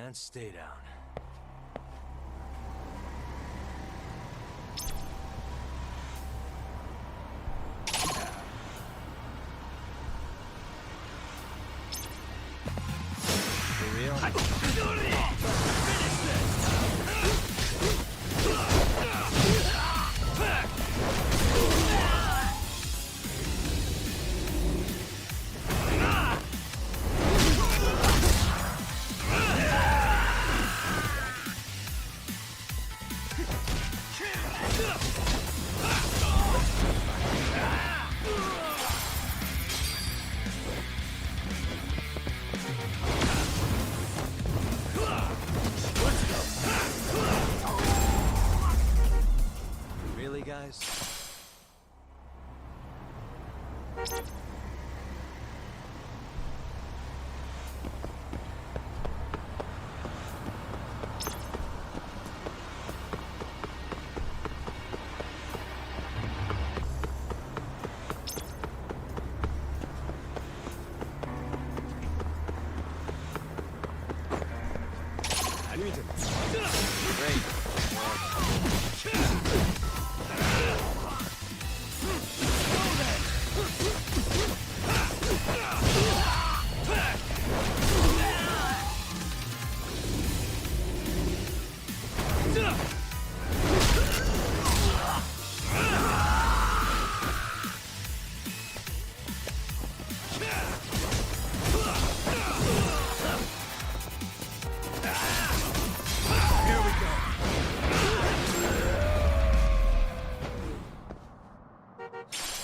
And stay down. For real? Really, guys? Great.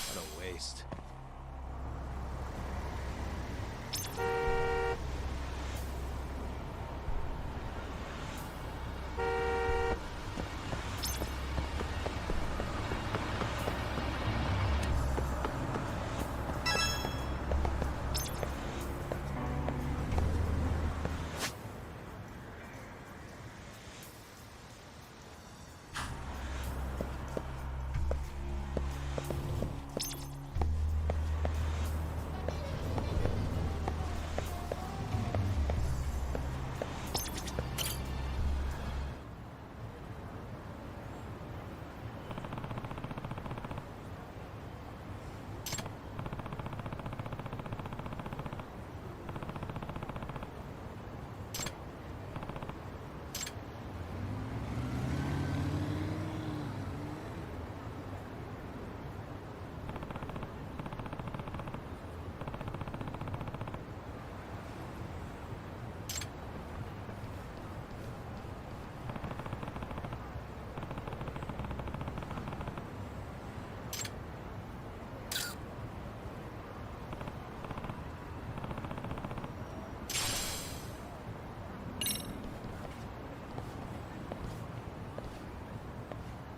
What a waste.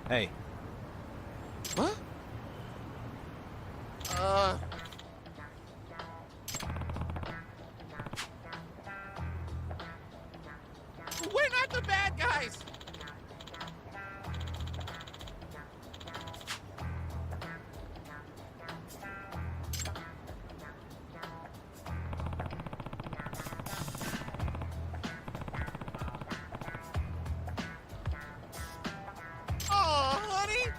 Hey. What? We're not the bad guys! Oh, honey!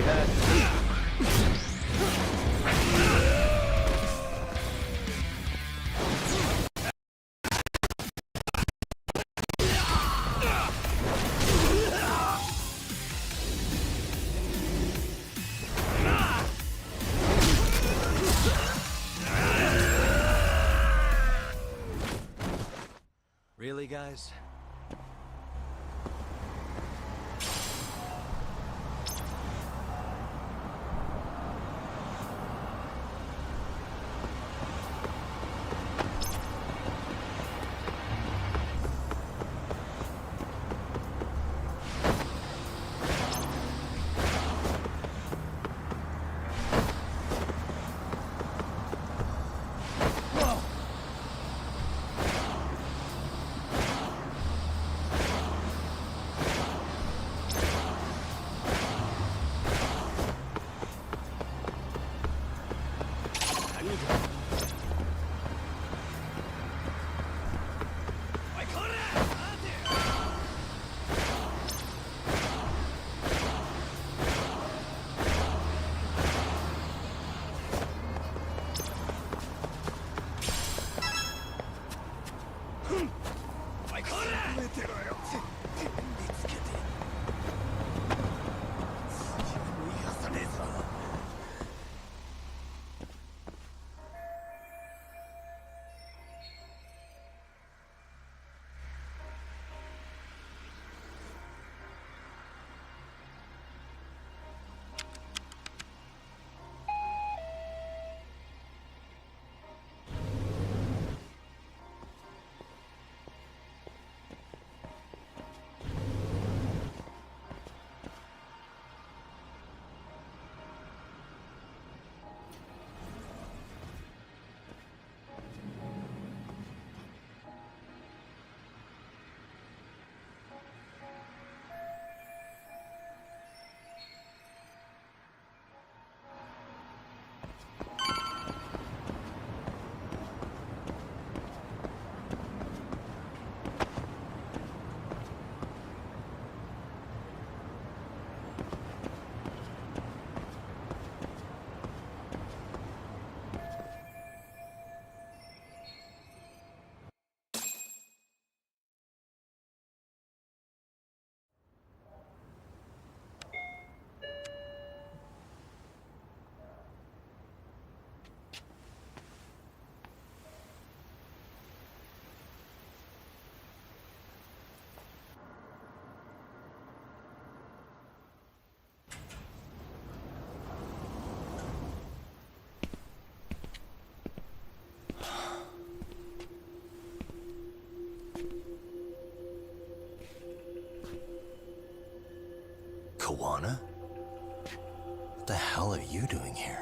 you had. Really, guys? Kawana? What the hell are you doing here?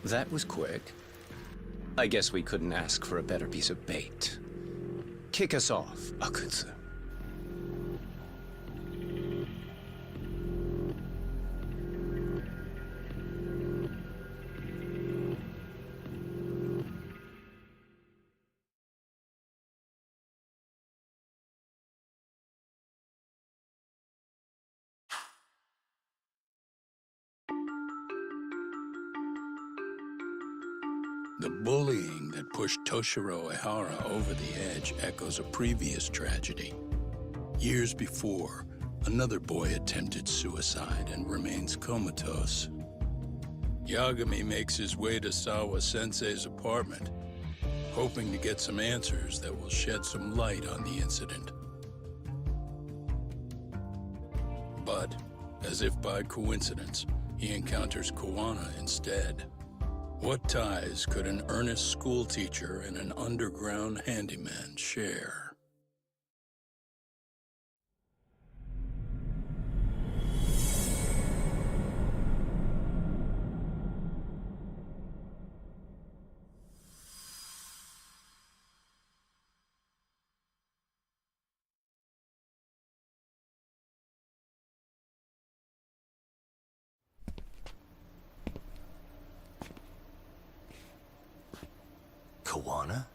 That was quick. I guess we couldn't ask for a better piece of bait. Kick us off, Akutsu. The bullying that pushed Toshiro Ehara over the edge echoes a previous tragedy. Years before, another boy attempted suicide and remains comatose. Yagami makes his way to Sawa-sensei's apartment, hoping to get some answers that will shed some light on the incident. But, as if by coincidence, he encounters Kawana instead. What ties could an earnest schoolteacher and an underground handyman share? Kawana?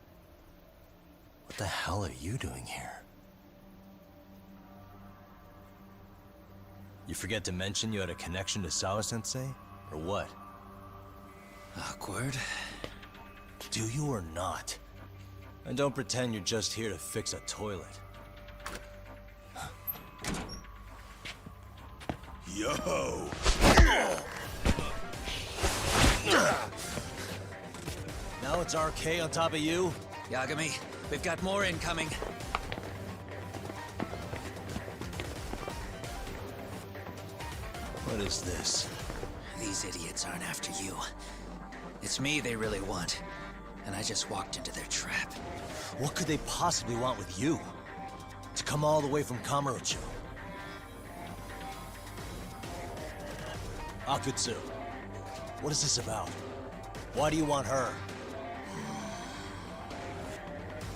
What the hell are you doing here? You forget to mention you had a connection to Sawa-sensei? Or what? Awkward. Do you or not? And don't pretend you're just here to fix a toilet. Yo! Now it's RK on top of you? Yagami, we've got more incoming. What is this? These idiots aren't after you. It's me they really want. And I just walked into their trap. What could they possibly want with you? To come all the way from Kamurocho? Akutsu, what is this about? Why do you want her?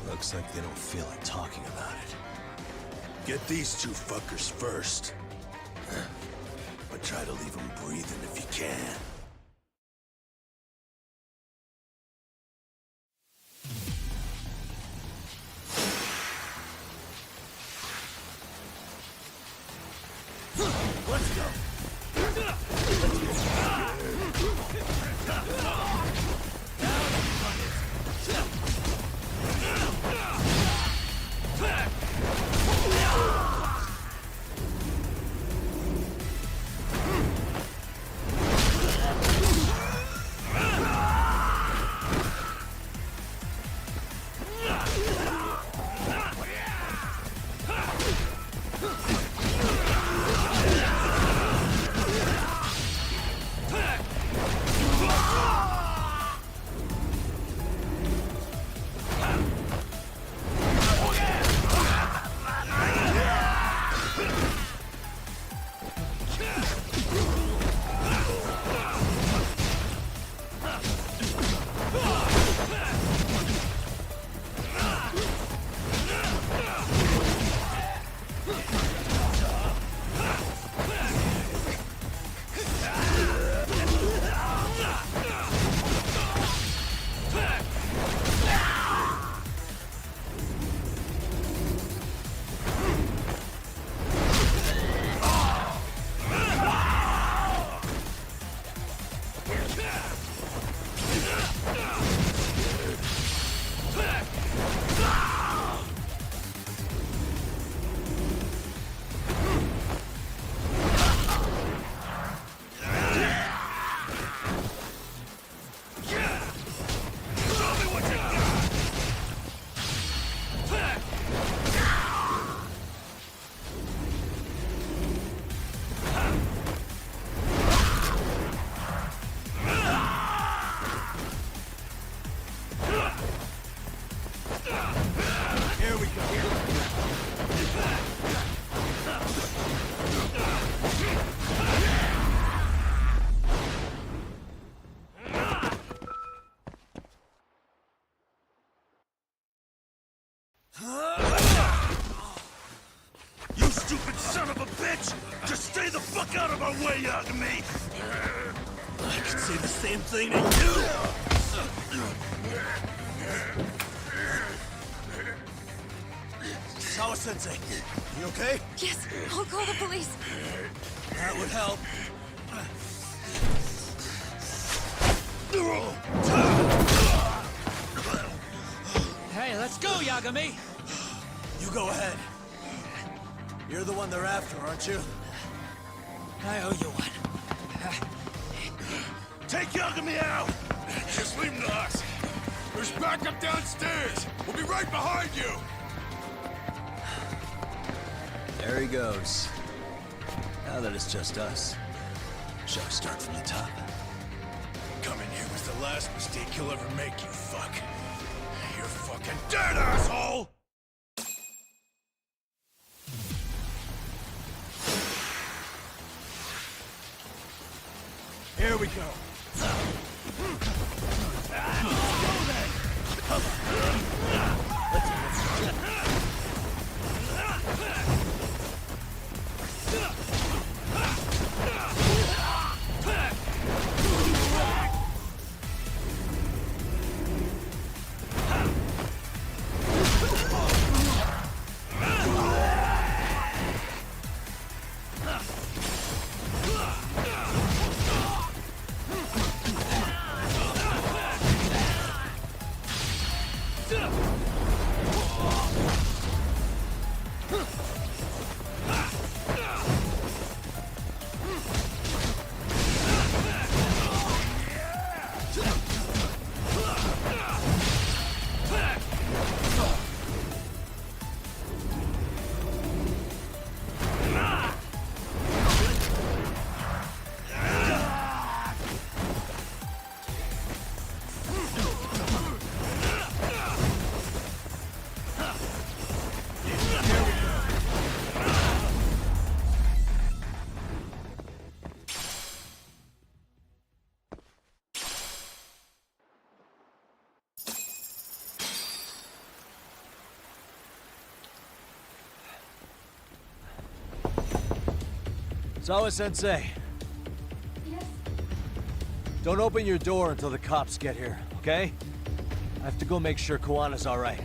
Looks like they don't feel like talking about it. Get these two fuckers first. But try to leave them breathing if you can. Let's go! You stupid son of a bitch! Just stay the fuck out of our way, Yagami! I could say the same thing to you! Sawa-sensei, you okay? Yes, I'll call the police. That would help. Hey, let's go, Yagami! You go ahead. You're the one they're after, aren't you? I owe you one. Take Yagami out! Just leave him to us. There's backup downstairs. We'll be right behind you. There he goes. Now that it's just us, shall we start from the top? Coming here was the last mistake you'll ever make, you fuck. You're fucking dead, asshole! Here we go. Sawa-sensei. Yes? Don't open your door until the cops get here, okay? I have to go make sure Koana's alright.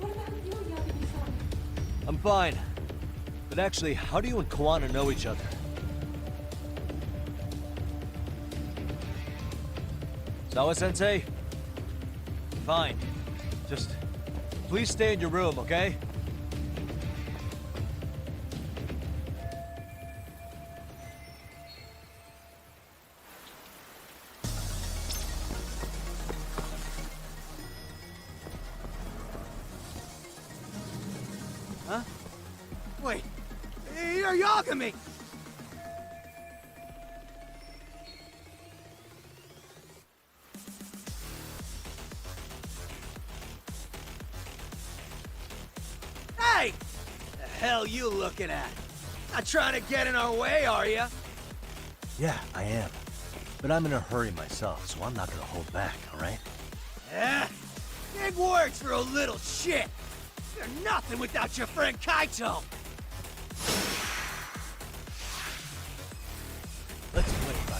But what about you, Yagami-san? I'm fine. But actually, how do you and Koana know each other? Sawa-sensei? Fine. Just... please stay in your room, okay? Wait, you're Yagami! Hey! The hell you looking at? Not trying to get in our way, are ya? Yeah, I am. But I'm in a hurry myself, so I'm not gonna hold back, alright? Yeah? Big words for a little shit! You're nothing without your friend Kaito! Let's play it by ear.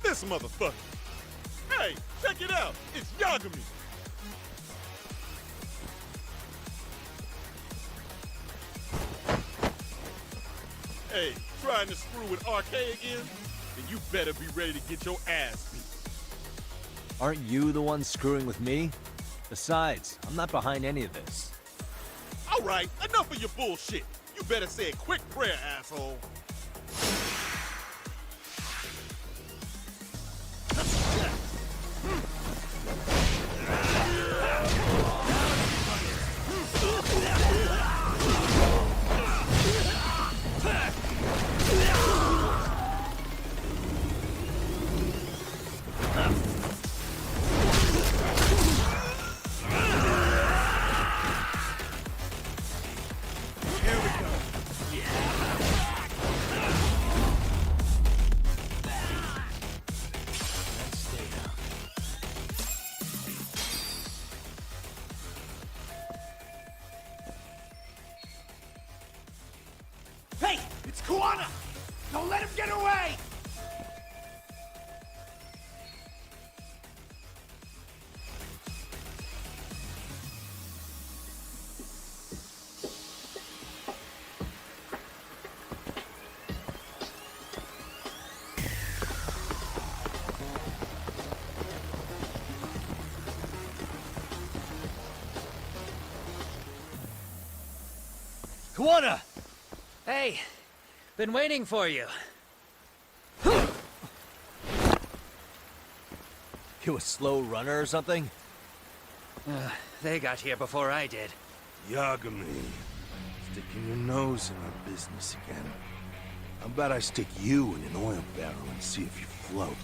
This motherfucker. Hey, check it out. It's Yagami. Hey, trying to screw with RK again? Then you better be ready to get your ass beat. Aren't you the one screwing with me? Besides, I'm not behind any of this. All right, enough of your bullshit. You better say a quick prayer, asshole. Hey, it's Koana! Don't let him get away! Koana! Hey, been waiting for you. You a slow runner or something? They got here before I did. Yagami, sticking your nose in our business again. How about I stick you in an oil barrel and see if you float?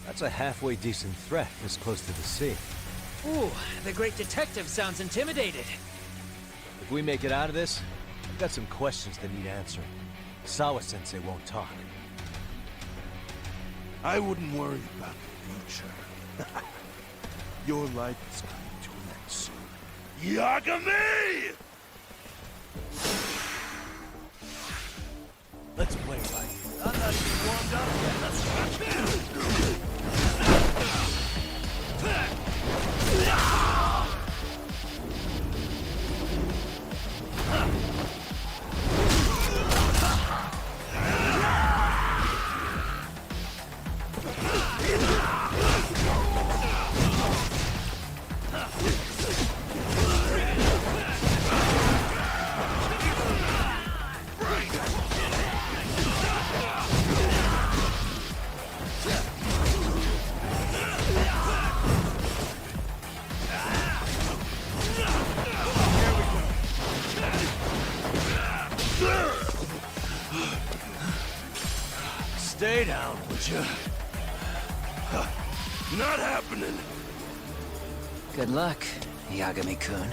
That's a halfway decent threat this close to the sea. Ooh, the great detective sounds intimidated. If we make it out of this, I've got some questions that need answering. Sawa-sensei won't talk. I wouldn't worry about the future. Your life is coming to an end soon. Yagami! Let's play right here. I'm not even warmed up Stay down, would you? Not happening! Good luck, Yagami-kun.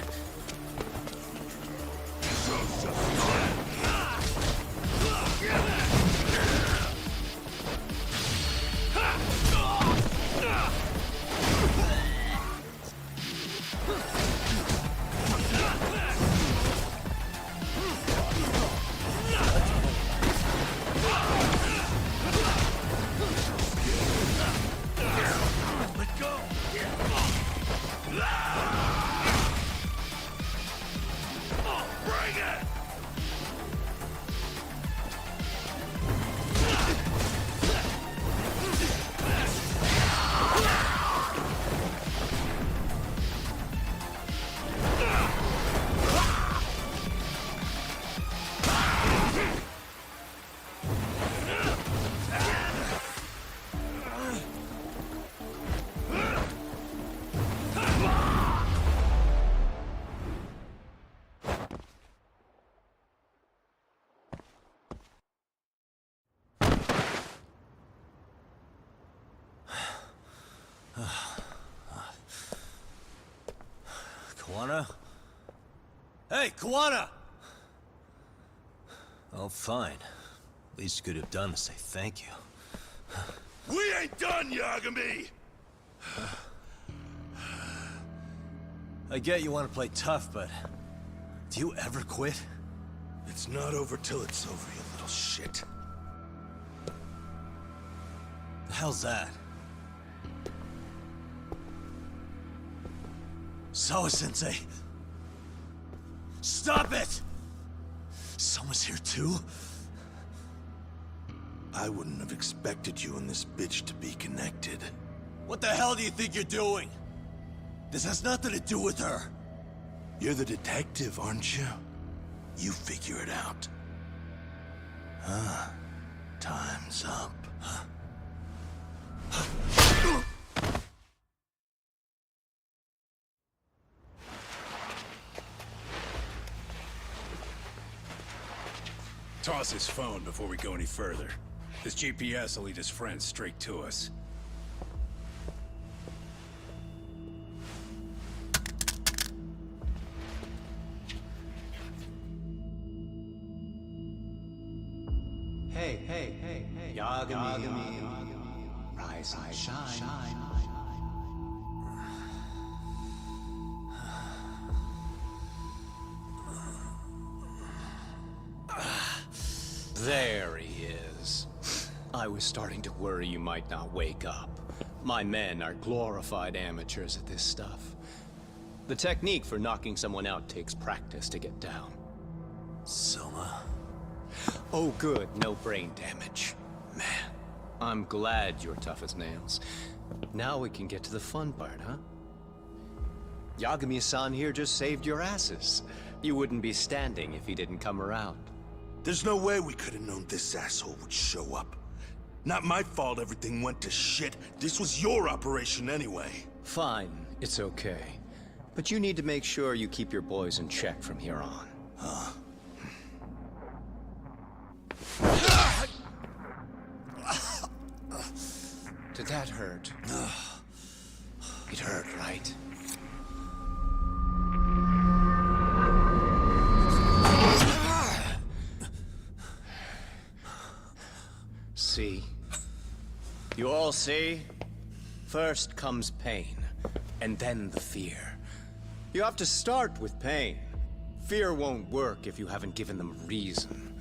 Kawana? Hey, Kawana! Oh, fine. Least you could have done is say thank you. We ain't done, Yagami! I get you want to play tough, but do you ever quit? It's not over till it's over, you little shit. The hell's that? Sawa-sensei! Stop it! Someone's here too? I wouldn't have expected you and this bitch to be connected. What the hell do you think you're doing? This has nothing to do with her. You're the detective, aren't you? You figure it out. Huh? Time's up. Toss his phone before we go any further. This GPS will lead his friends straight to us. Hey, Yagami. Rise and shine. There he is. I was starting to worry you might not wake up. My men are glorified amateurs at this stuff. The technique for knocking someone out takes practice to get down. Soma? Oh good, no brain damage. Man, I'm glad you're tough as nails. Now we can get to the fun part, huh? Yagami-san here just saved your asses. You wouldn't be standing if he didn't come around. There's no way we could have known this asshole would show up. Not my fault everything went to shit. This was your operation anyway. Fine, it's okay. But you need to make sure you keep your boys in check from here on. Huh? Did that hurt? It hurt, right? See? You all see? First comes pain. and then the fear. You have to start with pain. Fear won't work if you haven't given them a reason.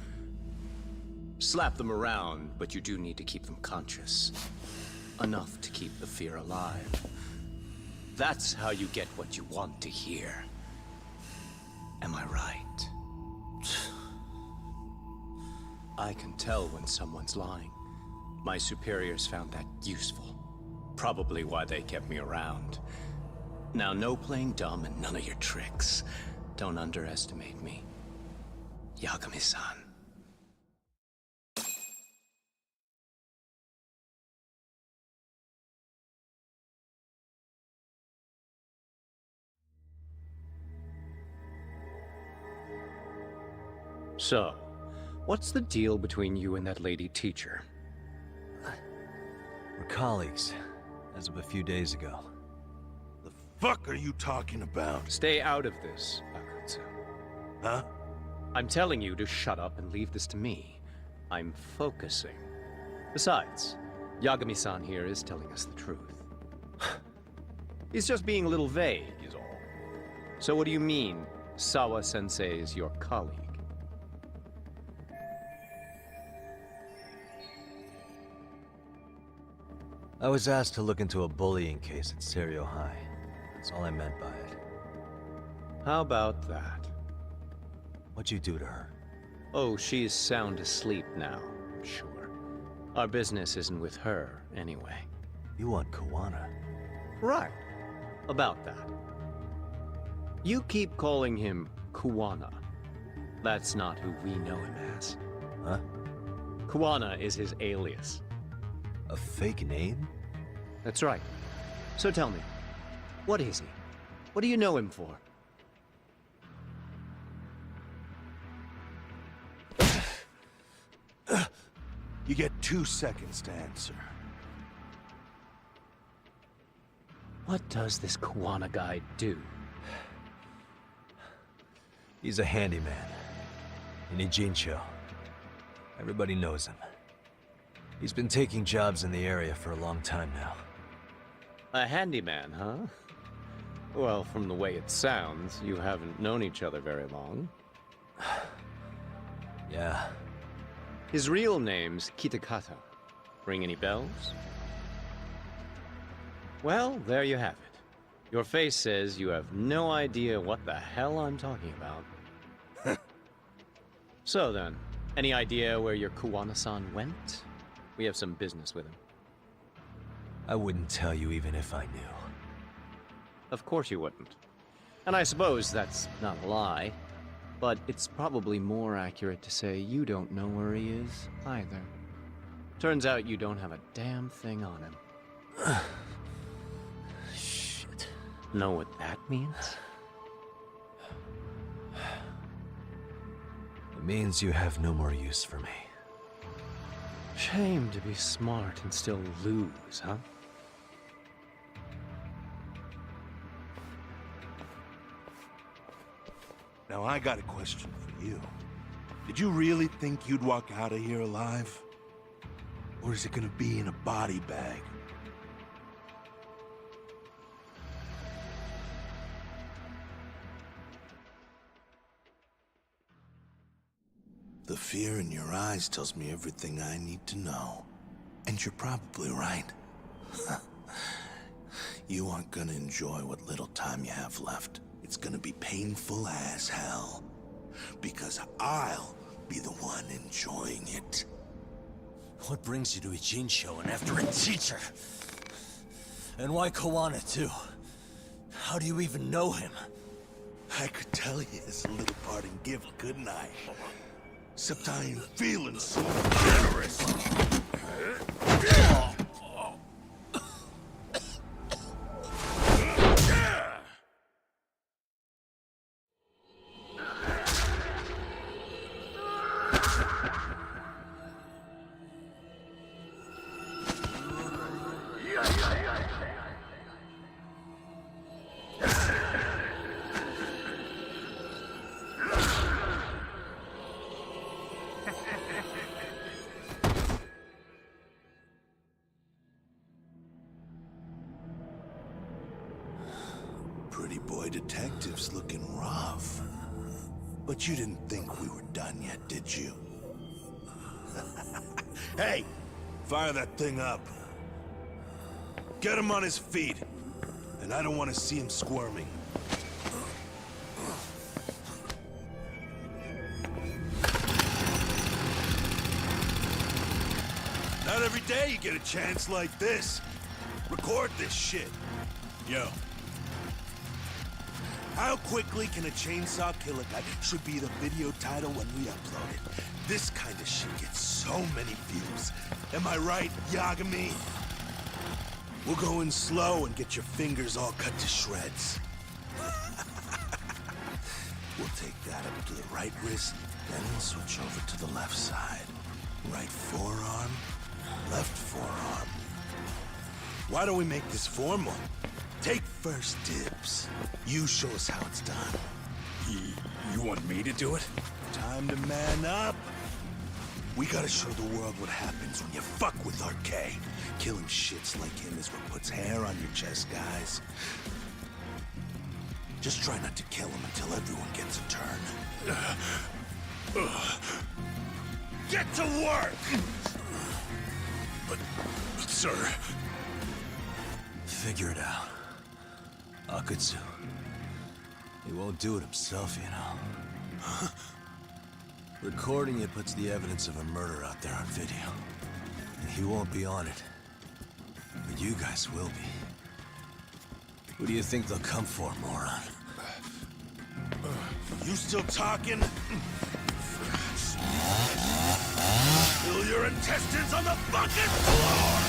Slap them around, but you do need to keep them conscious. Enough to keep the fear alive. That's how you get what you want to hear. Am I right? I can tell when someone's lying. My superiors found that useful. Probably why they kept me around. Now, no playing dumb and none of your tricks. Don't underestimate me. Yagami-san. So, what's the deal between you and that lady teacher? We're colleagues, as of a few days ago. The fuck are you talking about? Stay out of this, Akutsu. Huh? I'm telling you to shut up and leave this to me. I'm focusing. Besides, Yagami-san here is telling us the truth. He's just being a little vague, is all. So what do you mean, Sawa-sensei is your colleague? I was asked to look into a bullying case at Serio High. That's all I meant by it. How about that? What'd you do to her? Oh, she's sound asleep now, I'm sure. Our business isn't with her, anyway. You want Kawana? Right. About that. You keep calling him Kuwana. That's not who we know him as. Huh? Kuwana is his alias. A fake name? That's right. So tell me, what is he? What do you know him for? You get 2 seconds to answer. What does this Kuwana guy do? He's a handyman. In Ijincho. Everybody knows him. He's been taking jobs in the area for a long time now. A handyman, huh? Well, from the way it sounds, you haven't known each other very long. Yeah. His real name's Kitakata. Ring any bells? Well, there you have it. Your face says you have no idea what the hell I'm talking about. So then, any idea where your Kuwana-san went? We have some business with him. I wouldn't tell you even if I knew. Of course you wouldn't. And I suppose that's not a lie. But it's probably more accurate to say you don't know where he is, either. Turns out you don't have a damn thing on him. Shit. Know what that means? It means you have no more use for me. Shame to be smart and still lose, huh? Now I got a question for you. Did you really think you'd walk out of here alive? Or is it gonna be in a body bag? The fear in your eyes tells me everything I need to know. And you're probably right. You aren't gonna enjoy what little time you have left. It's gonna be painful as hell. Because I'll be the one enjoying it. What brings you to Ijincho and after a teacher? And why Kawana, too? How do you even know him? I could tell you as a little parting gift, couldn't I? Except I ain't feeling so generous. boy detective's looking rough. But you didn't think we were done yet, did you? Hey! Fire that thing up. Get him on his feet. And I don't want to see him squirming. Not every day you get a chance like this. Record this shit. Yo, How quickly can a chainsaw kill a guy should be the video title when we upload it. This kind of shit gets so many views. Am I right, Yagami? We'll go in slow and get your fingers all cut to shreds. We'll take that up to the right wrist, then we'll switch over to the left side. Right forearm, left forearm. Why don't we make this formal? Take first dibs. You show us how it's done. you want me to do it? Time to man up. We gotta show the world what happens when you fuck with RK. Killing shits like him is what puts hair on your chest, guys. Just try not to kill him until everyone gets a turn. Get to work! But, sir... Figure it out. Akutsu. He won't do it himself, you know. Recording it puts the evidence of a murder out there on video. And he won't be on it. But you guys will be. Who do you think they'll come for, moron? You still talking? Spill your intestines on the fucking floor!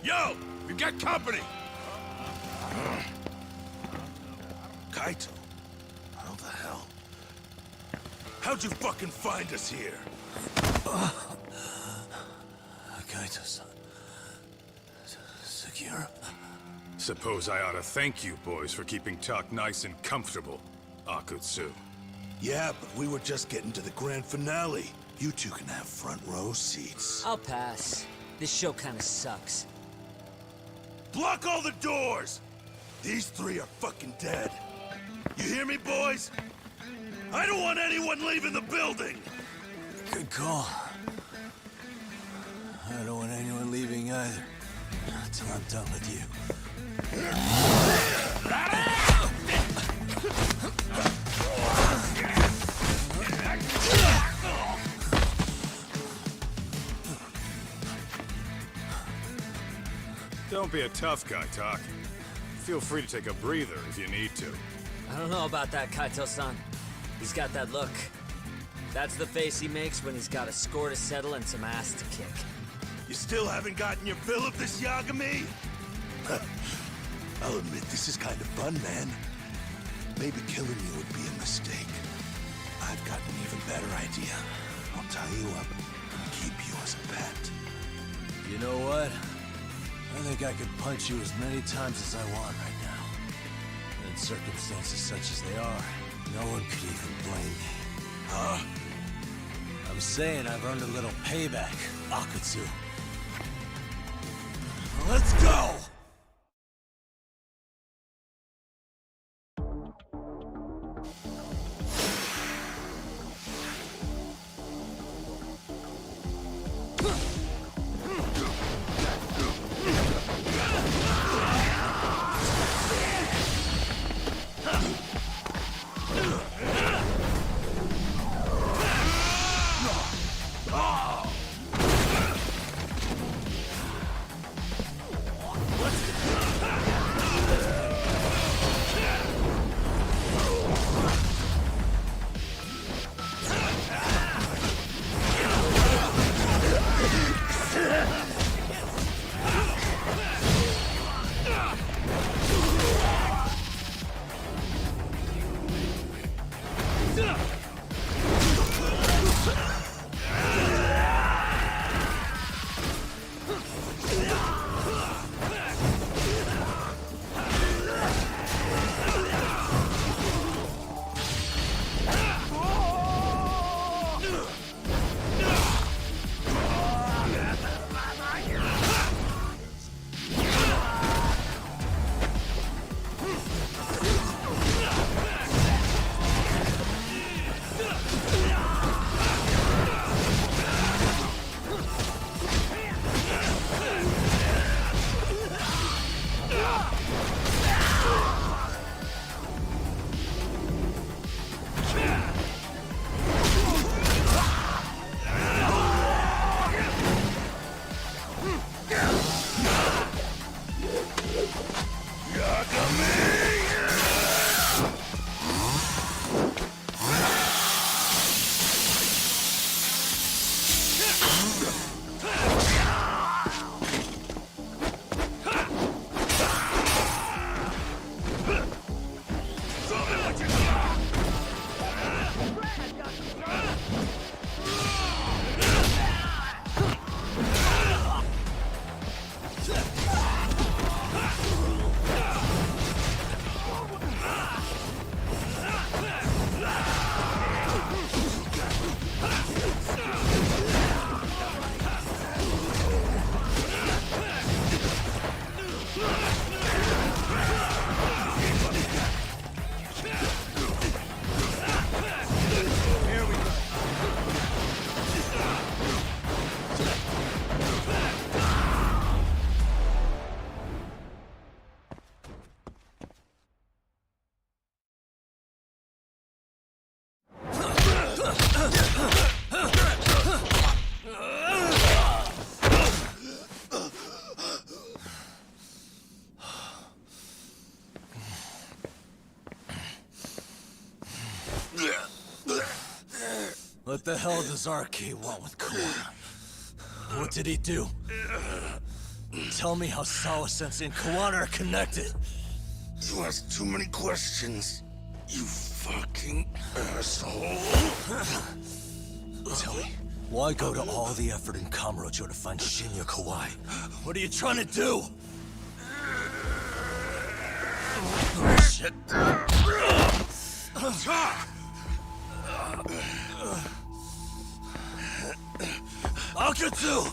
Yo! You got company! Kaito, how the hell? How'd you fucking find us here? Kaito-san. Sekiro. Suppose I ought to thank you boys for keeping talk nice and comfortable, Akutsu. Yeah, but we were just getting to the grand finale. You two can have front row seats. I'll pass. This show kinda sucks. Block all the doors! These three are fucking dead. You hear me, boys? I don't want anyone leaving the building! Good call. I don't want anyone leaving either. Until I'm done with you. Don't be a tough guy, Talk. Feel free to take a breather if you need to. I don't know about that, Kaito-san. He's got that look. That's the face he makes when he's got a score to settle and some ass to kick. You still haven't gotten your fill of this, Yagami? I'll admit, this is kind of fun, man. Maybe killing you would be a mistake. I've got an even better idea. I'll tie you up and keep you as a pet. You know what? I think I could punch you as many times as I want right now. And in circumstances such as they are, no one could even blame me. Huh? I'm saying I've earned a little payback, Akutsu. Let's go! hell does RK want with Kawana? What did he do? Tell me how Sawa-sensei and Kawana are connected. You ask too many questions, you fucking asshole. Tell me, why go to all the effort in Kamurocho to find Shinya Kawai? What are you trying to do? Shit. Akatsu!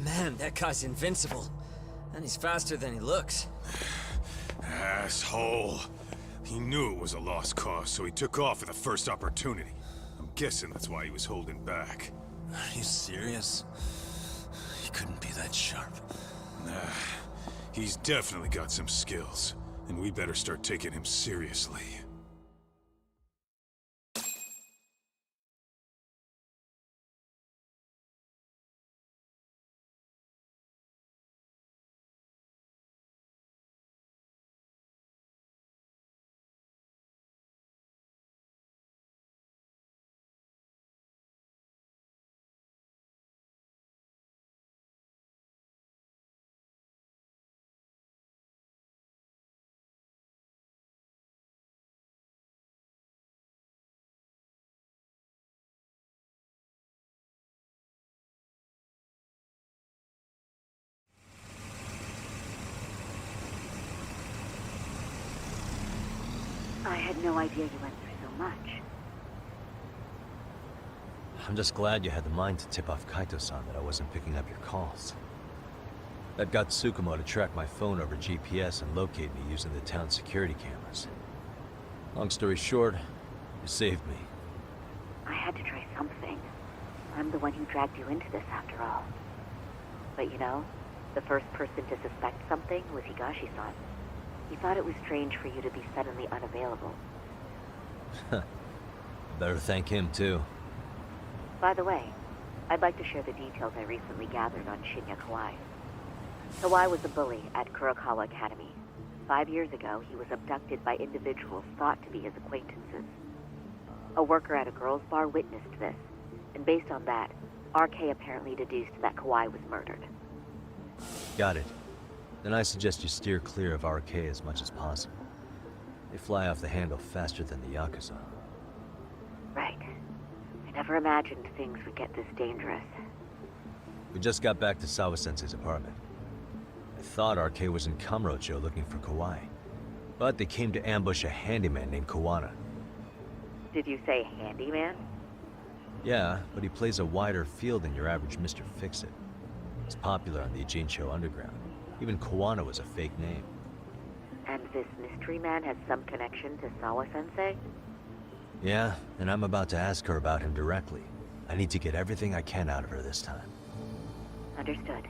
Man, that guy's invincible. And he's faster than he looks. Asshole. He knew it was a lost cause, so he took off at the first opportunity. I'm guessing that's why he was holding back. Are you serious? He couldn't be that sharp. Nah, he's definitely got some skills, and we better start taking him seriously. I had no idea you went through so much. I'm just glad you had the mind to tip off Kaito-san that I wasn't picking up your calls. That got Tsukumo to track my phone over GPS and locate me using the town's security cameras. Long story short, you saved me. I had to try something. I'm the one who dragged you into this after all. But you know, the first person to suspect something was Higashi-san. He thought it was strange for you to be suddenly unavailable. Better thank him, too. By the way, I'd like to share the details I recently gathered on Shinya Kawai. Kawai was a bully at Kurokawa Academy. 5 years ago, he was abducted by individuals thought to be his acquaintances. A worker at a girls' bar witnessed this, and based on that, RK apparently deduced that Kawai was murdered. Got it. Then I suggest you steer clear of RK as much as possible. They fly off the handle faster than the Yakuza. Right. I never imagined things would get this dangerous. We just got back to Sawa-sensei's apartment. I thought RK was in Kamurocho looking for Kawai. But they came to ambush a handyman named Kawana. Did you say handyman? Yeah, but he plays a wider field than your average Mr. Fix-It. He's popular on the Ijincho underground. Even Kawana was a fake name. And this mystery man has some connection to Sawa-sensei? Yeah, and I'm about to ask her about him directly. I need to get everything I can out of her this time. Understood.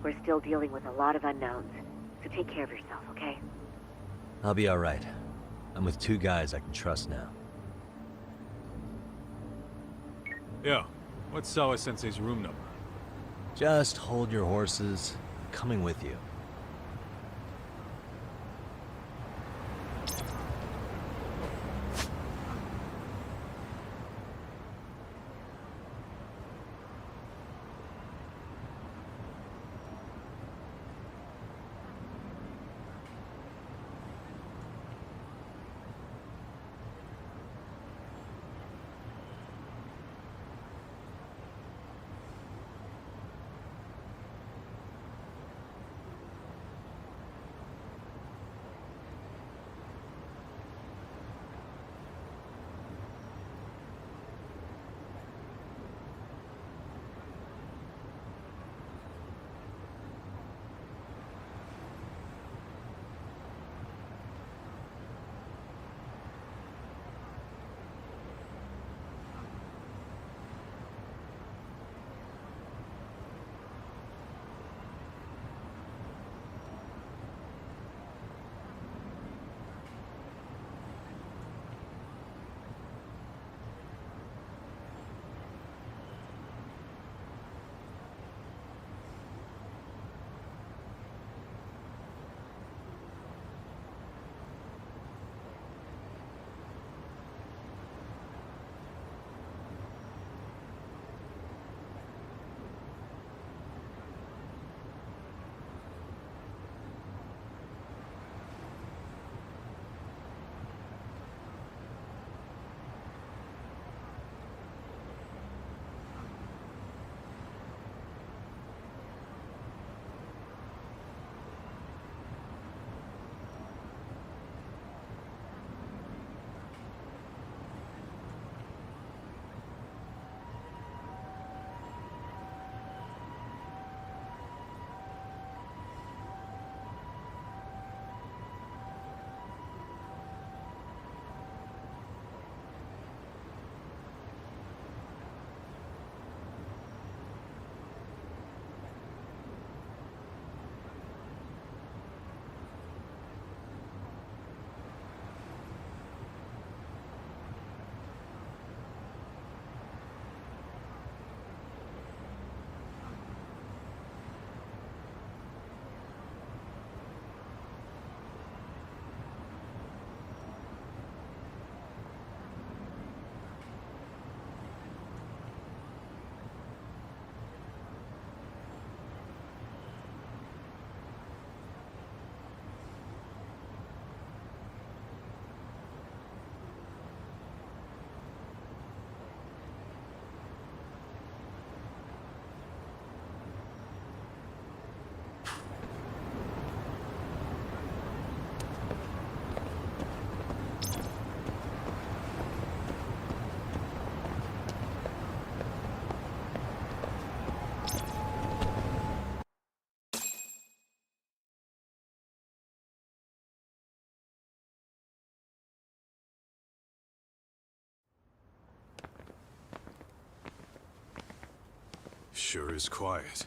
We're still dealing with a lot of unknowns, so take care of yourself, okay? I'll be alright. I'm with 2 guys I can trust now. Yo, what's Sawa-sensei's room number? Just hold your horses. Coming with you. Sure is quiet.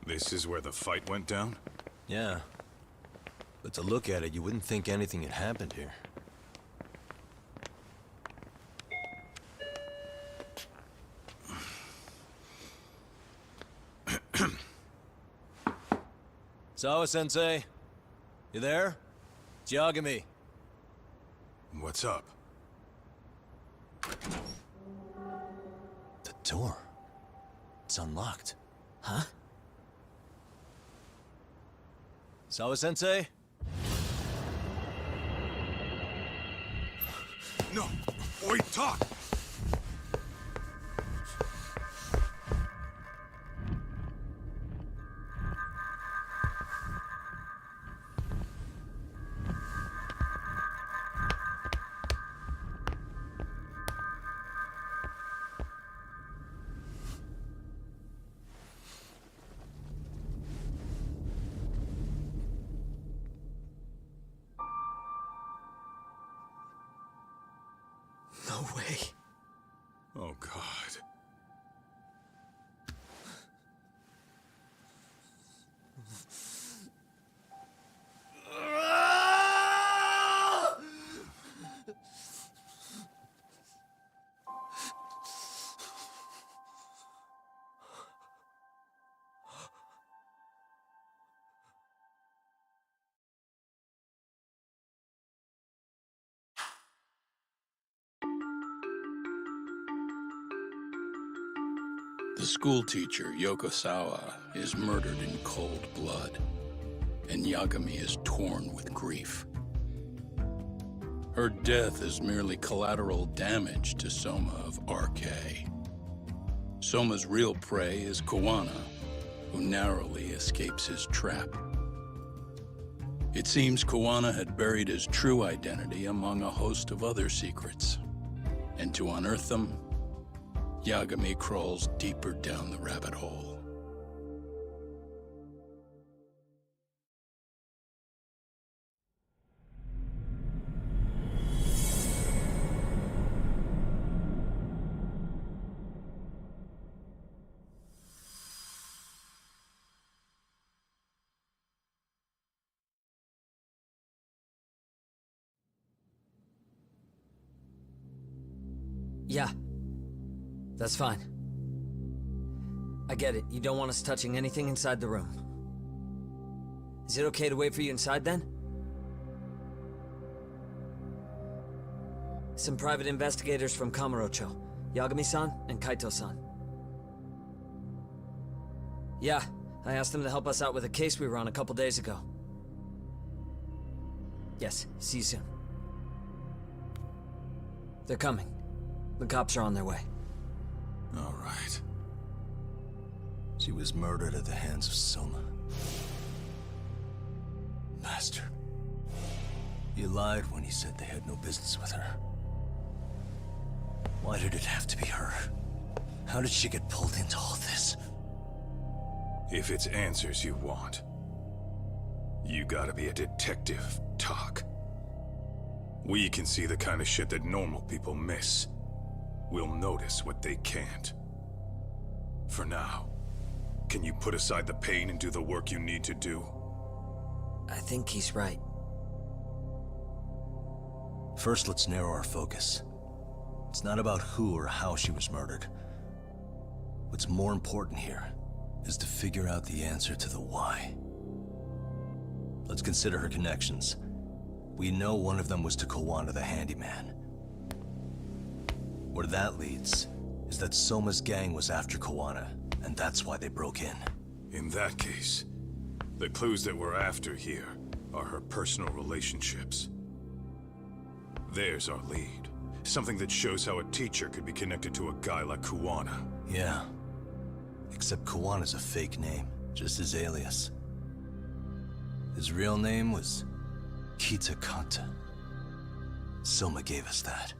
This is where the fight went down? Yeah. But to look at it, you wouldn't think anything had happened here. Sawa-sensei? You there? It's Yagami. What's up? The door. It's unlocked. Huh? Sawa-sensei? No! Wait, talk! No way. Oh, God. The schoolteacher, Yokosawa, is murdered in cold blood, and Yagami is torn with grief. Her death is merely collateral damage to Soma of RK. Soma's real prey is Kawana, who narrowly escapes his trap. It seems Kawana had buried his true identity among a host of other secrets, and to unearth them, Yagami crawls deeper down the rabbit hole. Yeah. That's fine. I get it. You don't want us touching anything inside the room. Is it okay to wait for you inside, then? Some private investigators from Kamurocho. Yagami-san and Kaito-san. Yeah, I asked them to help us out with a case we were on a couple days ago. Yes, see you soon. They're coming. The cops are on their way. All right. She was murdered at the hands of Soma. Bastard. He lied when he said they had no business with her. Why did it have to be her? How did she get pulled into all this? If it's answers you want, you gotta be a detective, Talk. We can see the kind of shit that normal people miss. We'll notice what they can't. For now, can you put aside the pain and do the work you need to do? I think he's right. First, let's narrow our focus. It's not about who or how she was murdered. What's more important here is to figure out the answer to the why. Let's consider her connections. We know one of them was to Kawana the handyman. Where that leads is that Soma's gang was after Kawana, and that's why they broke in. In that case, the clues that we're after here are her personal relationships. There's our lead. Something that shows how a teacher could be connected to a guy like Kawana. Yeah. Except Kawana's a fake name, just his alias. His real name was Kitakata. Soma gave us that.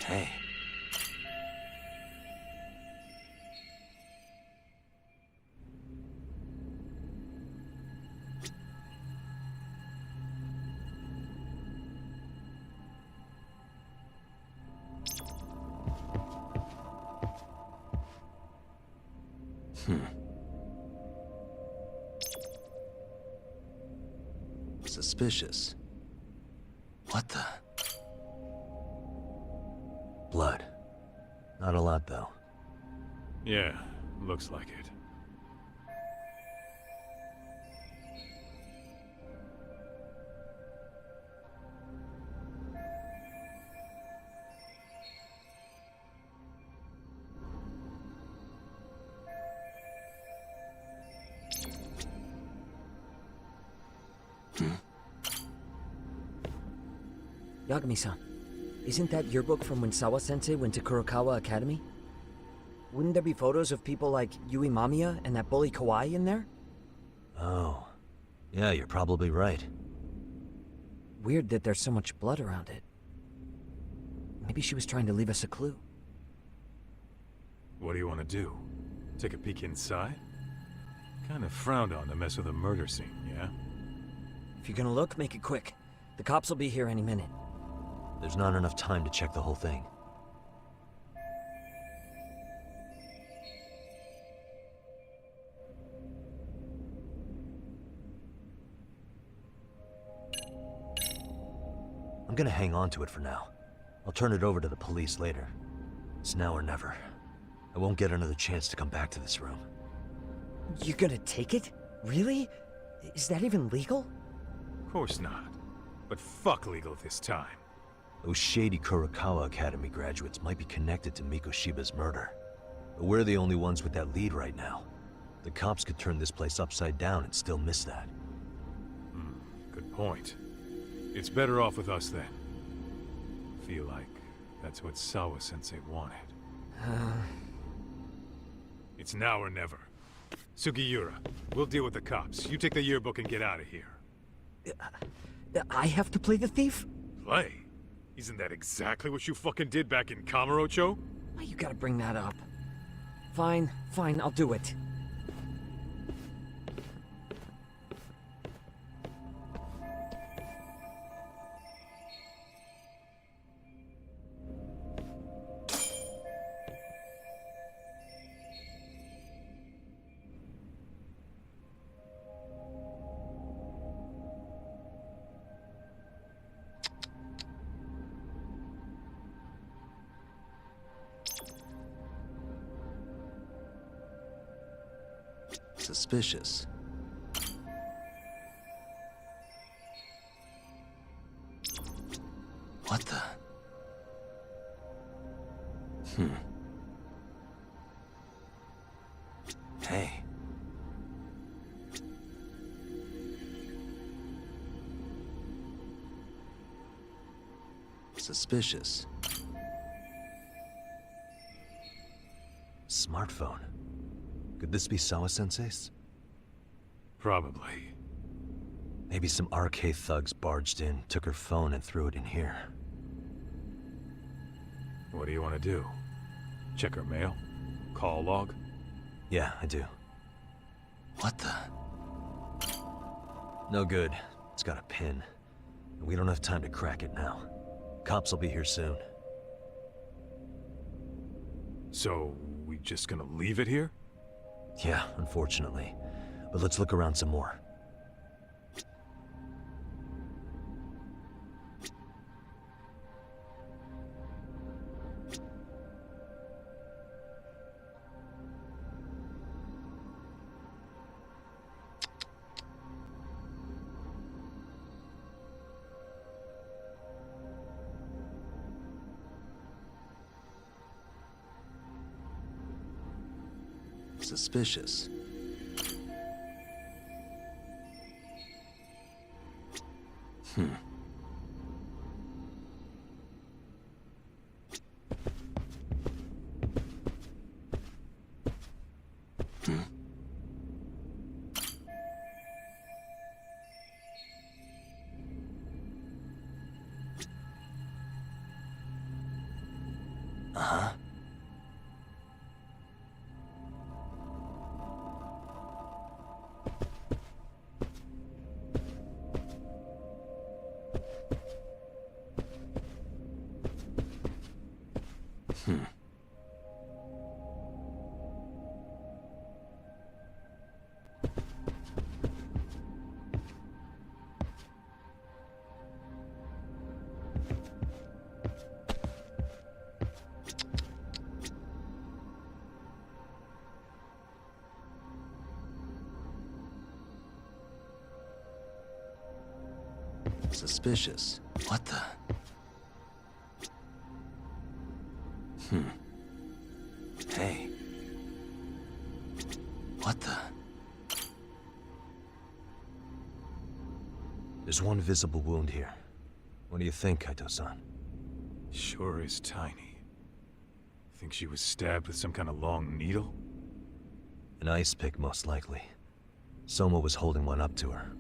Hey. Suspicious. What the? Blood. Not a lot, though. Yeah, looks like it. Yagami-san, isn't that yearbook from when Sawa-sensei went to Kurokawa Academy? Wouldn't there be photos of people like Yui Mamiya and that bully Kawai in there? Oh. Yeah, you're probably right. Weird that there's so much blood around it. Maybe she was trying to leave us a clue. What do you want to do? Take a peek inside? Kind of frowned on to mess with a murder scene, yeah? If you're gonna look, make it quick. The cops will be here any minute. There's not enough time to check the whole thing. I'm gonna hang on to it for now. I'll turn it over to the police later. It's now or never. I won't get another chance to come back to this room. You're gonna take it? Really? Is that even legal? Of course not. But fuck legal this time. Those shady Kurokawa Academy graduates might be connected to Mikoshiba's murder. But we're the only ones with that lead right now. The cops could turn this place upside down and still miss that. Good point. It's better off with us then. Feel like that's what Sawa-sensei wanted. It's now or never. Sugiura, we'll deal with the cops. You take the yearbook and get out of here. I have to play the thief? Play? Isn't that exactly what you fucking did back in Kamurocho? Why you gotta bring that up? Fine, I'll do it. Suspicious. What the? Hey. Suspicious. Smartphone. Could this be Sawa-sensei's? Probably. Maybe some RK thugs barged in, took her phone, and threw it in here. What do you want to do? Check her mail? Call log? Yeah, I do. What the? No good. It's got a pin. We don't have time to crack it now. Cops will be here soon. So, we just gonna leave it here? Yeah, unfortunately. But let's look around some more. Suspicious. Uh-huh. Suspicious. What the? Hey. What the? There's one visible wound here. What do you think, Kaito-san? Sure is tiny. Think she was stabbed with some kind of long needle? An ice pick, most likely. Soma was holding one up to her.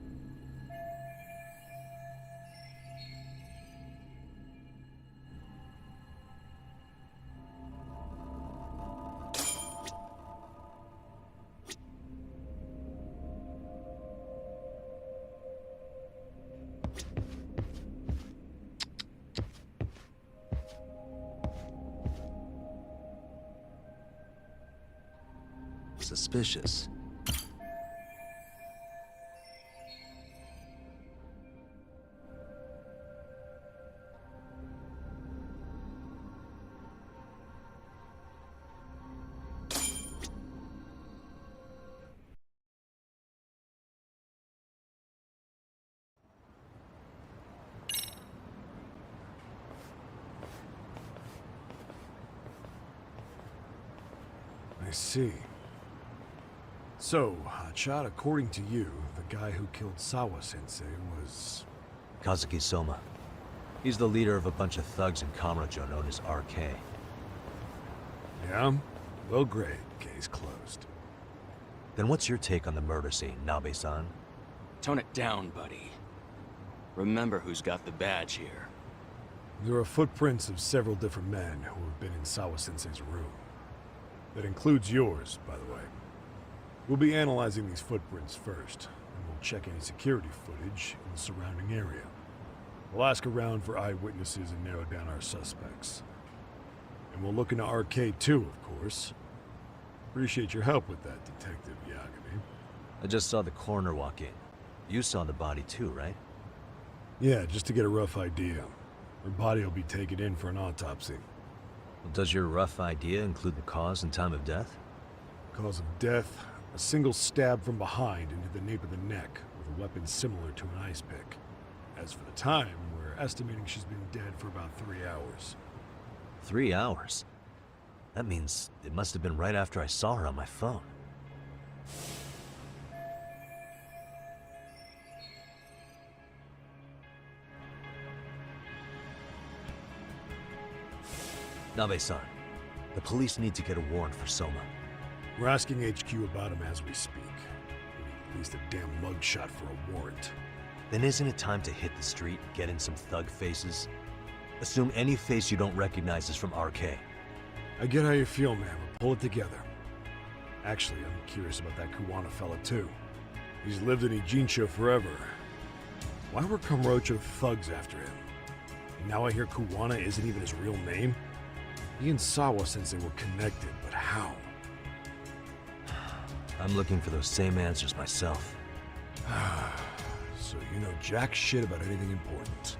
Suspicious. I see. So, Hotshot, according to you, the guy who killed Sawa-sensei was... Kazuki Soma. He's the leader of a bunch of thugs in Kamurocho known as RK. Yeah? Well, great. Case closed. Then what's your take on the murder scene, Nabe-san? Tone it down, buddy. Remember who's got the badge here. There are footprints of several different men who have been in Sawa-sensei's room. That includes yours, by the way. We'll be analyzing these footprints first, and we'll check any security footage in the surrounding area. We'll ask around for eyewitnesses and narrow down our suspects. And we'll look into RK too, of course. Appreciate your help with that, Detective Yagami. I just saw the coroner walk in. You saw the body too, right? Yeah, just to get a rough idea. Her body will be taken in for an autopsy. Well, does your rough idea include the cause and time of death? Cause of death? A single stab from behind into the nape of the neck with a weapon similar to an ice pick. As for the time, we're estimating she's been dead for about 3 hours. 3 hours? That means it must have been right after I saw her on my phone. Nabe-san, the police need to get a warrant for Soma. We're asking HQ about him as we speak. We need at least a damn mugshot for a warrant. Then isn't it time to hit the street, get in some thug faces? Assume any face you don't recognize is from RK. I get how you feel, man, but pull it together. Actually, I'm curious about that Kuwana fella, too. He's lived in Ijincho forever. Why were Kamurocho thugs after him? And now I hear Kuwana isn't even his real name? He and Sawa-sensei were connected, but how? I'm looking for those same answers myself. So you know jack shit about anything important.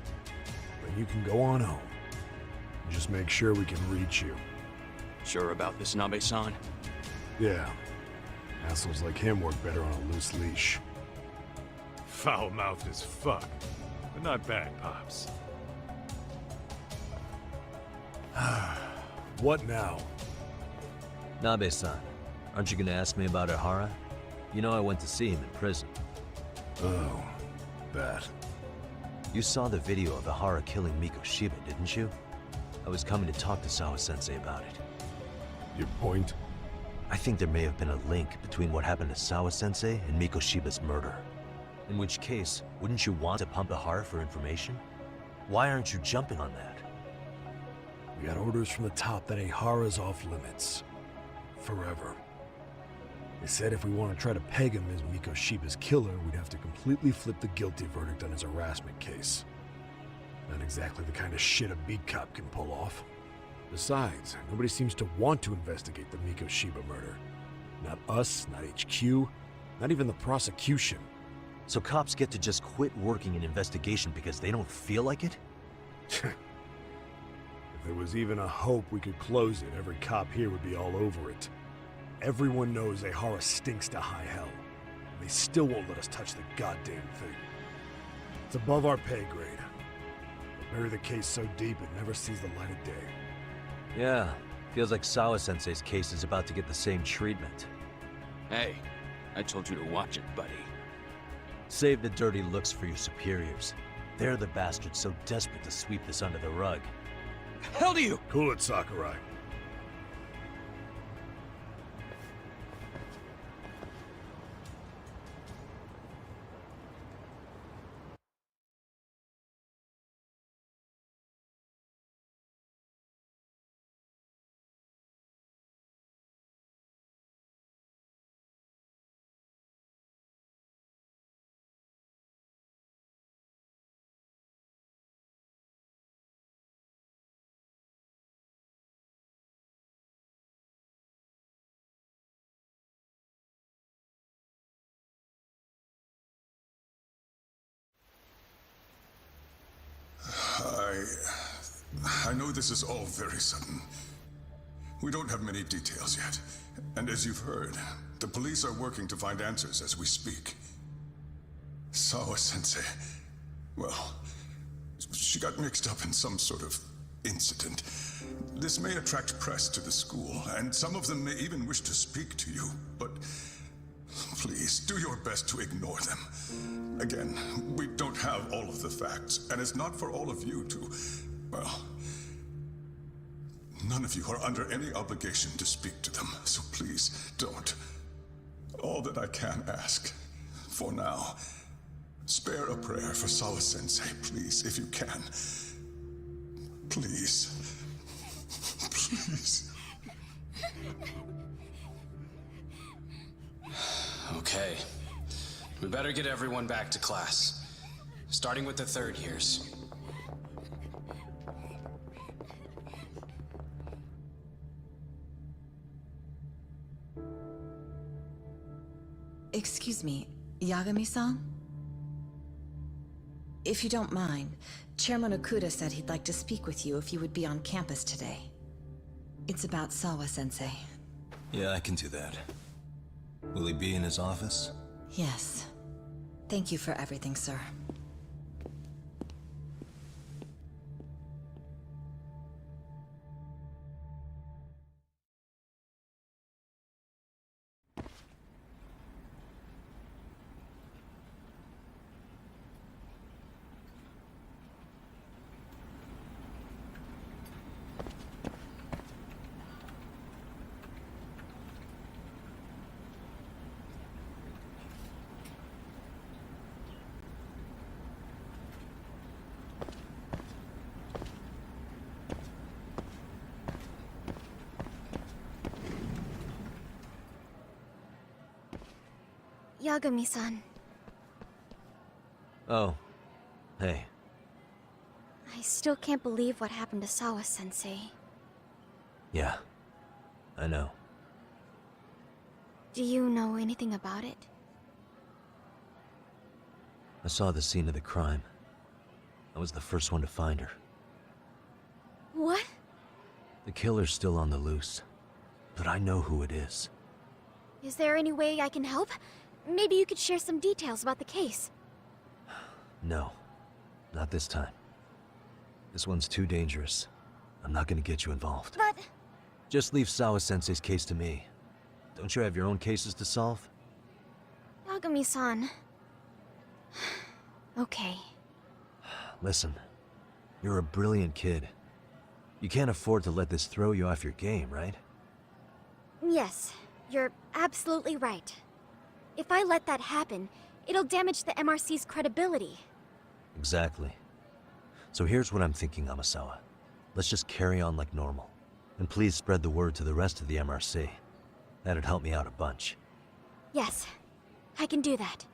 But you can go on home. Just make sure we can reach you. Sure about this, Nabe-san? Yeah. Assholes like him work better on a loose leash. Foul-mouthed as fuck, but not bad, Pops. What now? Nabe-san, aren't you gonna ask me about Ihara? You know I went to see him in prison. Oh, that. You saw the video of Ihara killing Miko Shiba, didn't you? I was coming to talk to Sawa-sensei about it. Your point? I think there may have been a link between what happened to Sawa-sensei and Miko Shiba's murder. In which case, wouldn't you want to pump Ihara for information? Why aren't you jumping on that? We got orders from the top that Ihara's off limits. Forever. They said if we want to try to peg him as Miko Shiba's killer, we'd have to completely flip the guilty verdict on his harassment case. Not exactly the kind of shit a beat cop can pull off. Besides, nobody seems to want to investigate the Miko Shiba murder. Not us, not HQ, not even the prosecution. So cops get to just quit working an investigation because they don't feel like it? If there was even a hope we could close it, every cop here would be all over it. Everyone knows Ihara stinks to high hell. And they still won't let us touch the goddamn thing. It's above our pay grade. Bury the case so deep it never sees the light of day. Yeah, feels like Sawa-sensei's case is about to get the same treatment. Hey, I told you to watch it, buddy. Save the dirty looks for your superiors. They're the bastards so desperate to sweep this under the rug. Hell do you? Cool it, Sakurai. I know this is all very sudden. We don't have many details yet. And as you've heard, the police are working to find answers as we speak. Sawa-sensei, well, she got mixed up in some sort of incident. This may attract press to the school, and some of them may even wish to speak to you, but please, do your best to ignore them. Again, we don't have all of the facts, and it's not for all of you to, well, none of you are under any obligation to speak to them, so please don't. All that I can ask, for now, spare a prayer for Sawa-sensei, please, if you can. Please. Please. Okay. We better get everyone back to class. Starting with the third years. Excuse me, Yagami-san? If you don't mind, Chairman Okuda said he'd like to speak with you if you would be on campus today. It's about Sawa-sensei. Yeah, I can do that. Will he be in his office? Yes. Thank you for everything, sir. Yagami-san. Oh. Hey. I still can't believe what happened to Sawa-sensei. Yeah. I know. Do you know anything about it? I saw the scene of the crime. I was the first one to find her. What? The killer's still on the loose. But I know who it is. Is there any way I can help? Maybe you could share some details about the case. No. Not this time. This one's too dangerous. I'm not gonna get you involved. But... Just leave Sawa-sensei's case to me. Don't you have your own cases to solve? Yagami-san... Okay. Listen. You're a brilliant kid. You can't afford to let this throw you off your game, right? Yes, you're absolutely right. If I let that happen, it'll damage the MRC's credibility. Exactly. So here's what I'm thinking, Amasawa. Let's just carry on like normal. And please spread the word to the rest of the MRC. That'd help me out a bunch. Yes, I can do that.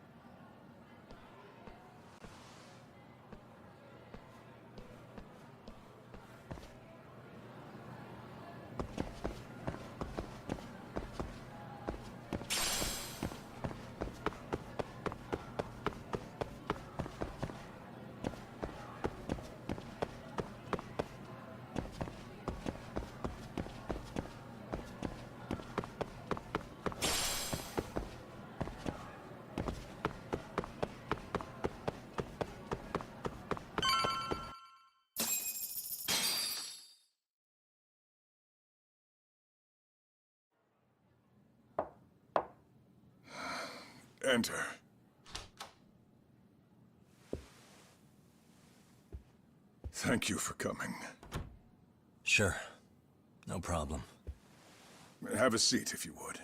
Enter. Thank you for coming. Sure. No problem. Have a seat, if you would.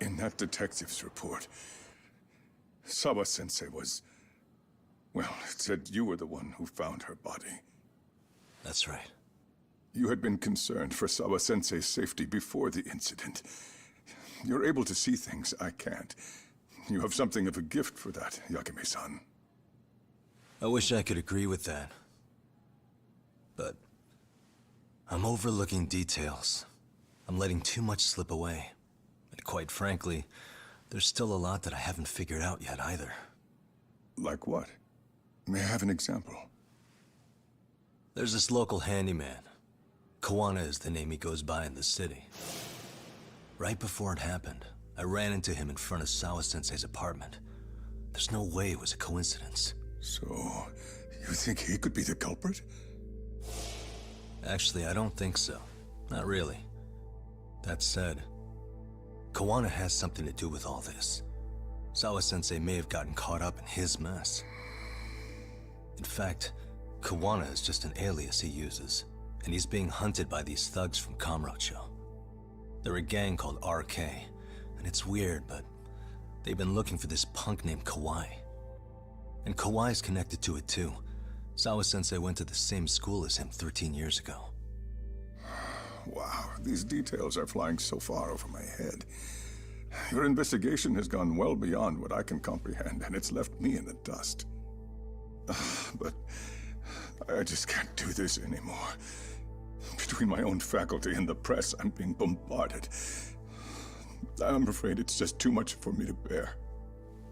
In that detective's report, Sawa-sensei was... well, it said you were the one who found her body. That's right. You had been concerned for Sawa-sensei's safety before the incident. You're able to see things I can't. You have something of a gift for that, Yagami-san. I wish I could agree with that. But I'm overlooking details. I'm letting too much slip away. And quite frankly, there's still a lot that I haven't figured out yet either. Like what? May I have an example? There's this local handyman. Kawana is the name he goes by in the city. Right before it happened, I ran into him in front of Sawa-sensei's apartment. There's no way it was a coincidence. So, you think he could be the culprit? Actually, I don't think so. Not really. That said, Kawana has something to do with all this. Sawa-sensei may have gotten caught up in his mess. In fact, Kawana is just an alias he uses, and he's being hunted by these thugs from Kamurocho. They're a gang called RK, and it's weird, but they've been looking for this punk named Kawai. And Kawai's connected to it too. Sawa-sensei went to the same school as him 13 years ago. Wow, these details are flying so far over my head. Your investigation has gone well beyond what I can comprehend, and it's left me in the dust. But I just can't do this anymore. Between my own faculty and the press, I'm being bombarded. I'm afraid it's just too much for me to bear.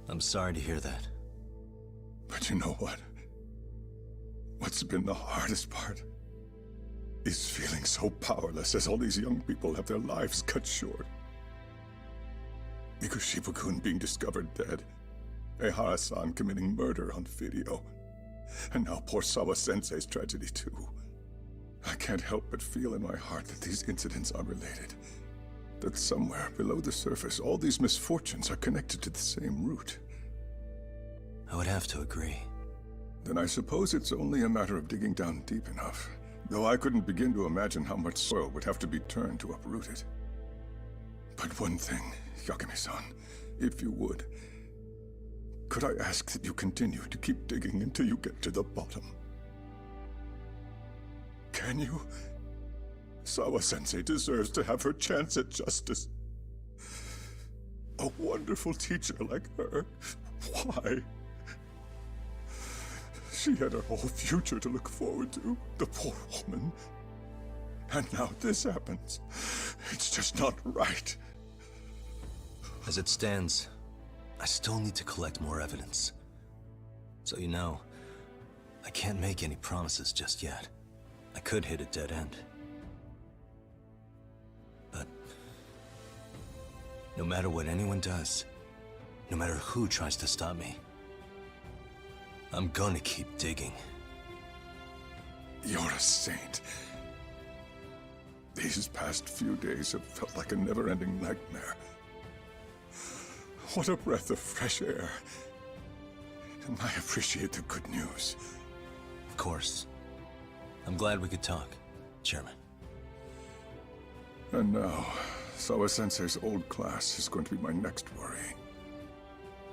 I'm sorry to hear that. But you know what? What's been the hardest part is feeling so powerless as all these young people have their lives cut short. Mikoshima-kun being discovered dead, Ehara-san committing murder on video, and now poor Sawa-sensei's tragedy too. I can't help but feel in my heart that these incidents are related. That somewhere below the surface, all these misfortunes are connected to the same root. I would have to agree. Then I suppose it's only a matter of digging down deep enough. Though I couldn't begin to imagine how much soil would have to be turned to uproot it. But one thing, Yagami-san, if you would, could I ask that you continue to keep digging until you get to the bottom? Can you? Sawa-sensei deserves to have her chance at justice. A wonderful teacher like her. Why? She had her whole future to look forward to, the poor woman. And now this happens. It's just not right. As it stands, I still need to collect more evidence. So you know, I can't make any promises just yet. I could hit a dead end. But no matter what anyone does, no matter who tries to stop me, I'm gonna keep digging. You're a saint. These past few days have felt like a never-ending nightmare. What a breath of fresh air. And I appreciate the good news. Of course. I'm glad we could talk, Chairman. And now, Sawa-sensei's old class is going to be my next worry.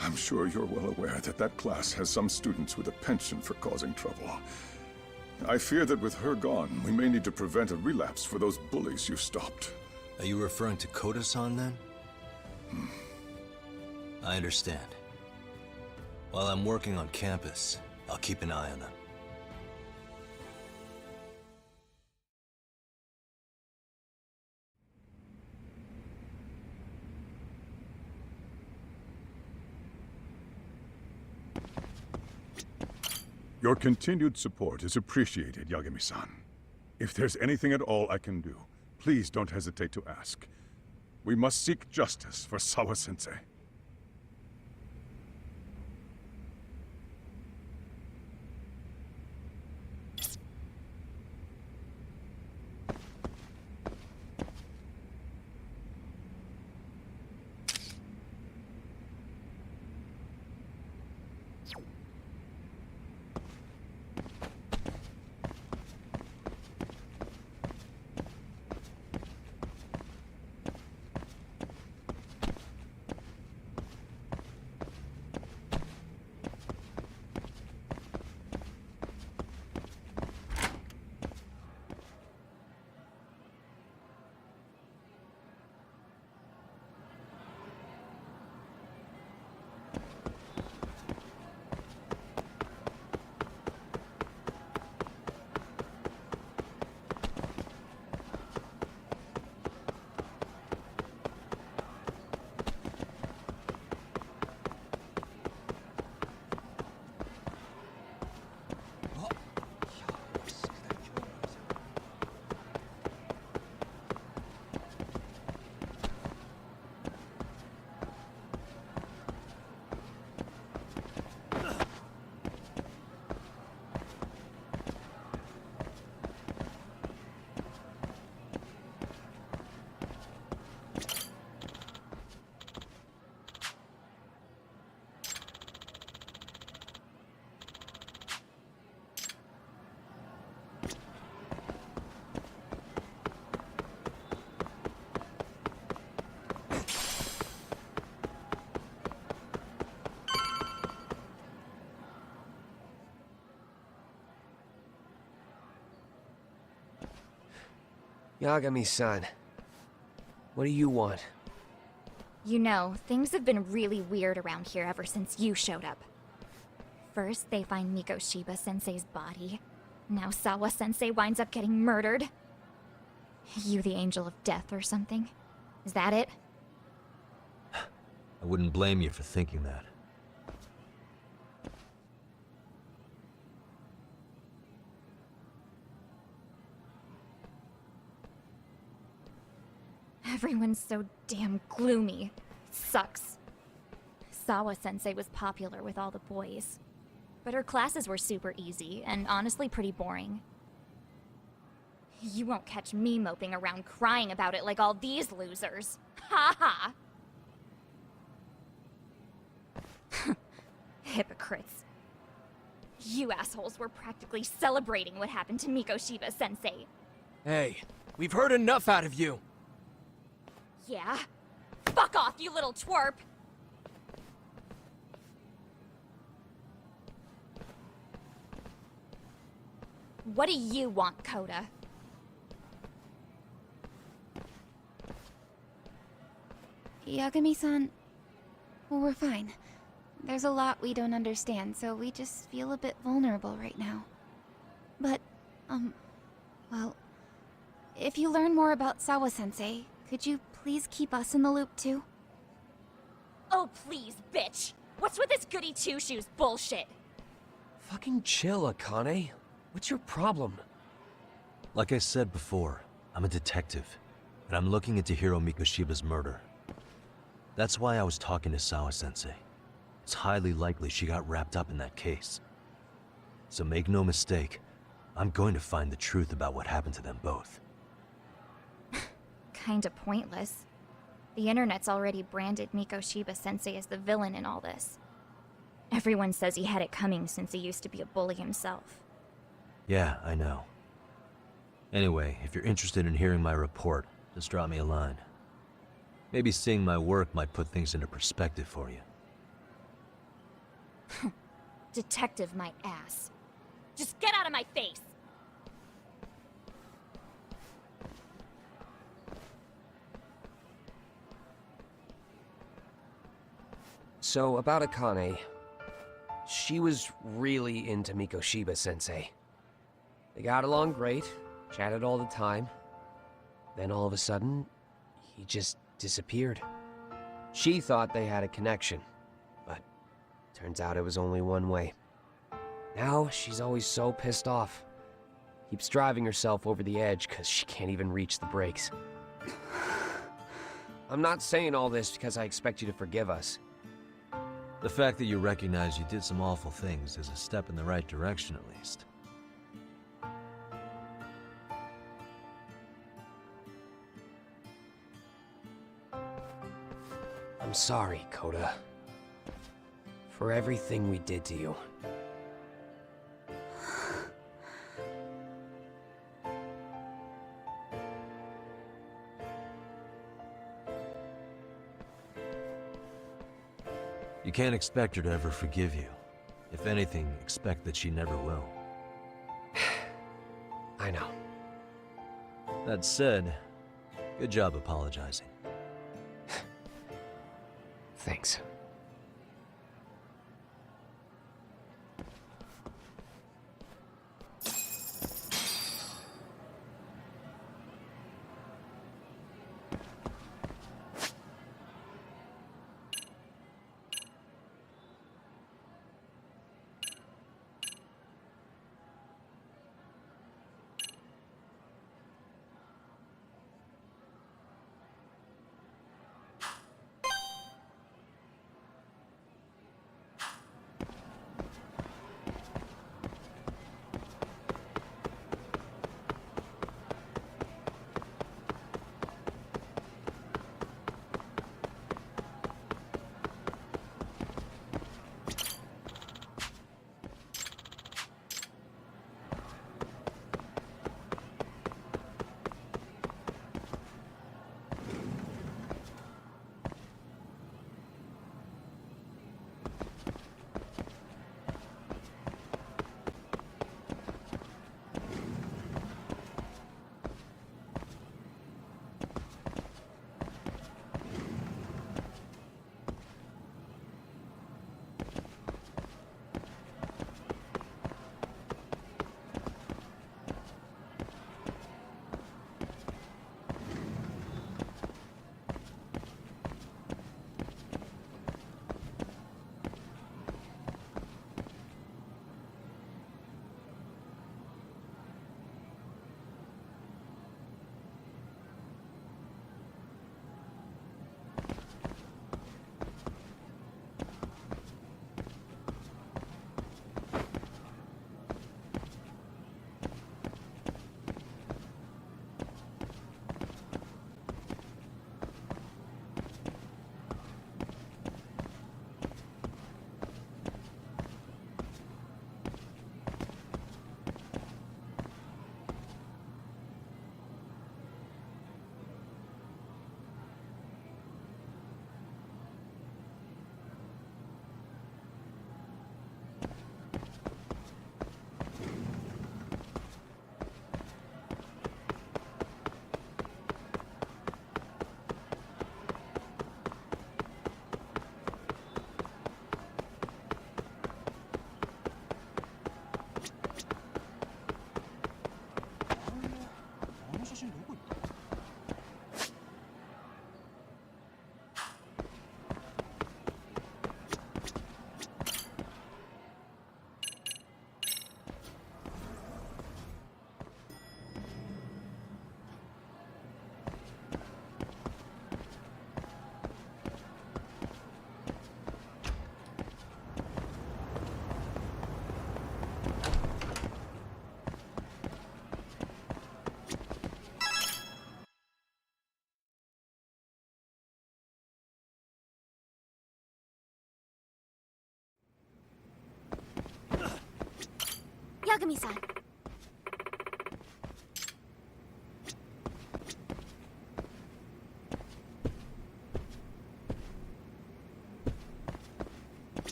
I'm sure you're well aware that that class has some students with a penchant for causing trouble. I fear that with her gone, we may need to prevent a relapse for those bullies you stopped. Are you referring to Koda-san then? I understand. While I'm working on campus, I'll keep an eye on them. Your continued support is appreciated, Yagami-san. If there's anything at all I can do, please don't hesitate to ask. We must seek justice for Sawa-sensei. Yagami-san, what do you want? You know, things have been really weird around here ever since you showed up. First, they find Mikoshiba-sensei's body. Now Sawa-sensei winds up getting murdered. You the angel of death or something? Is that it? I wouldn't blame you for thinking that. Everyone's so damn gloomy. It sucks. Sawa-sensei was popular with all the boys. But her classes were super easy, and honestly pretty boring. You won't catch me moping around crying about it like all these losers. Ha ha! Hypocrites. You assholes were practically celebrating what happened to Mikoshiba-sensei. Hey, we've heard enough out of you. Yeah? Fuck off, you little twerp! What do you want, Coda? Yagami-san, well, we're fine. There's a lot we don't understand, so we just feel a bit vulnerable right now. But, well, if you learn more about Sawa-sensei, could you please keep us in the loop too? Oh, please, bitch! What's with this goody two-shoes bullshit? Fucking chill, Akane. What's your problem? Like I said before, I'm a detective, and I'm looking into Hiro Mikoshiba's murder. That's why I was talking to Sawa-sensei. It's highly likely she got wrapped up in that case. So make no mistake, I'm going to find the truth about what happened to them both. Kinda pointless. The internet's already branded Mikoshiba-sensei as the villain in all this. Everyone says he had it coming since he used to be a bully himself. Yeah, I know. Anyway, if you're interested in hearing my report, just drop me a line. Maybe seeing my work might put things into perspective for you. Detective my ass. Just get out of my face! So, about Akane. She was really into Mikoshiba-sensei. They got along great, chatted all the time. Then all of a sudden, he just disappeared. She thought they had a connection, but turns out it was only one way. Now, she's always so pissed off. Keeps driving herself over the edge because she can't even reach the brakes. I'm not saying all this because I expect you to forgive us. The fact that you recognize you did some awful things is a step in the right direction, at least. I'm sorry, Coda. For everything we did to you. You can't expect her to ever forgive you. If anything, expect that she never will. I know. That said, good job apologizing. Thanks. Yagami-san.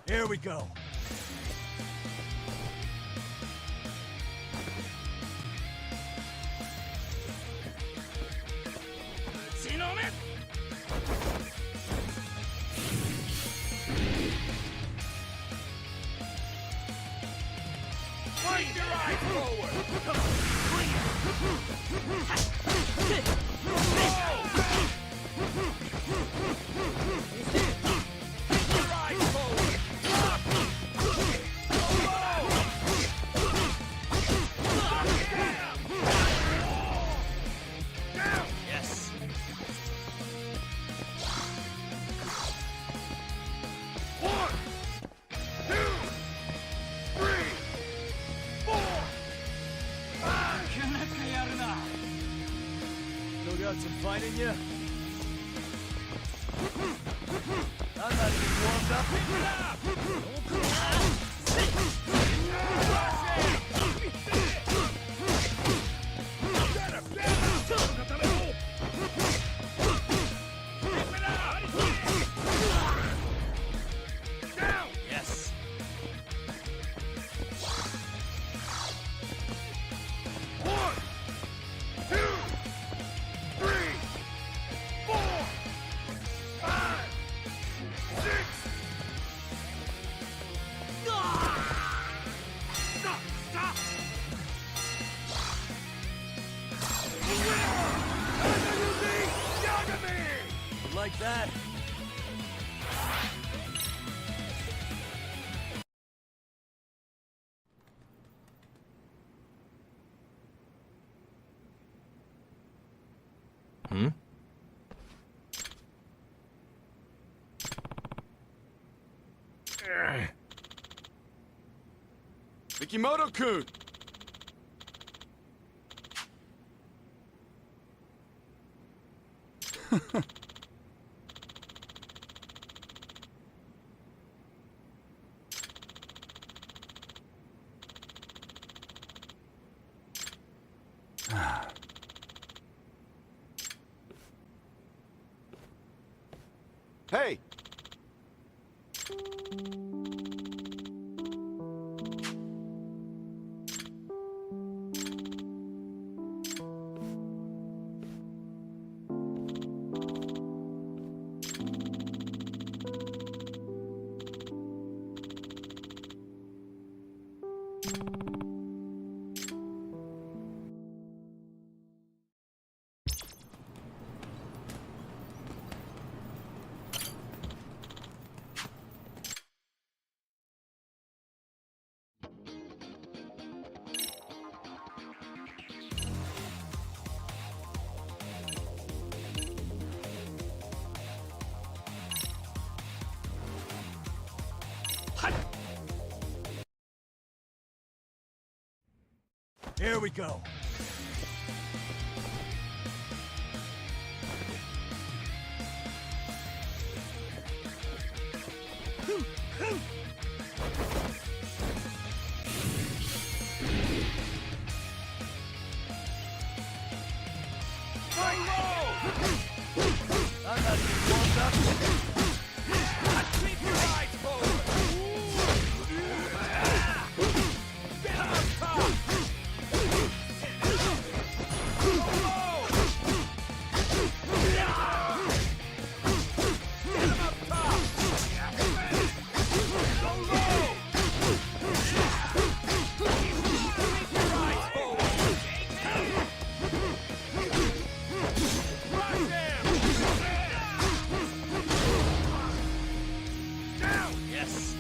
Here we go. Bring your eyes forward! Yes. One, two, three, four, five. Still got some fight in you? I'm not even warmed up. Keep it up! Down! Yes. One, two, three, four, five, six. Stop! Stop! Judgement! Like that? Hmm? Mikimoto-kun! Hey! Here we go. I'm not even warmed up. Keep your eyes forward! Get up top! Yes.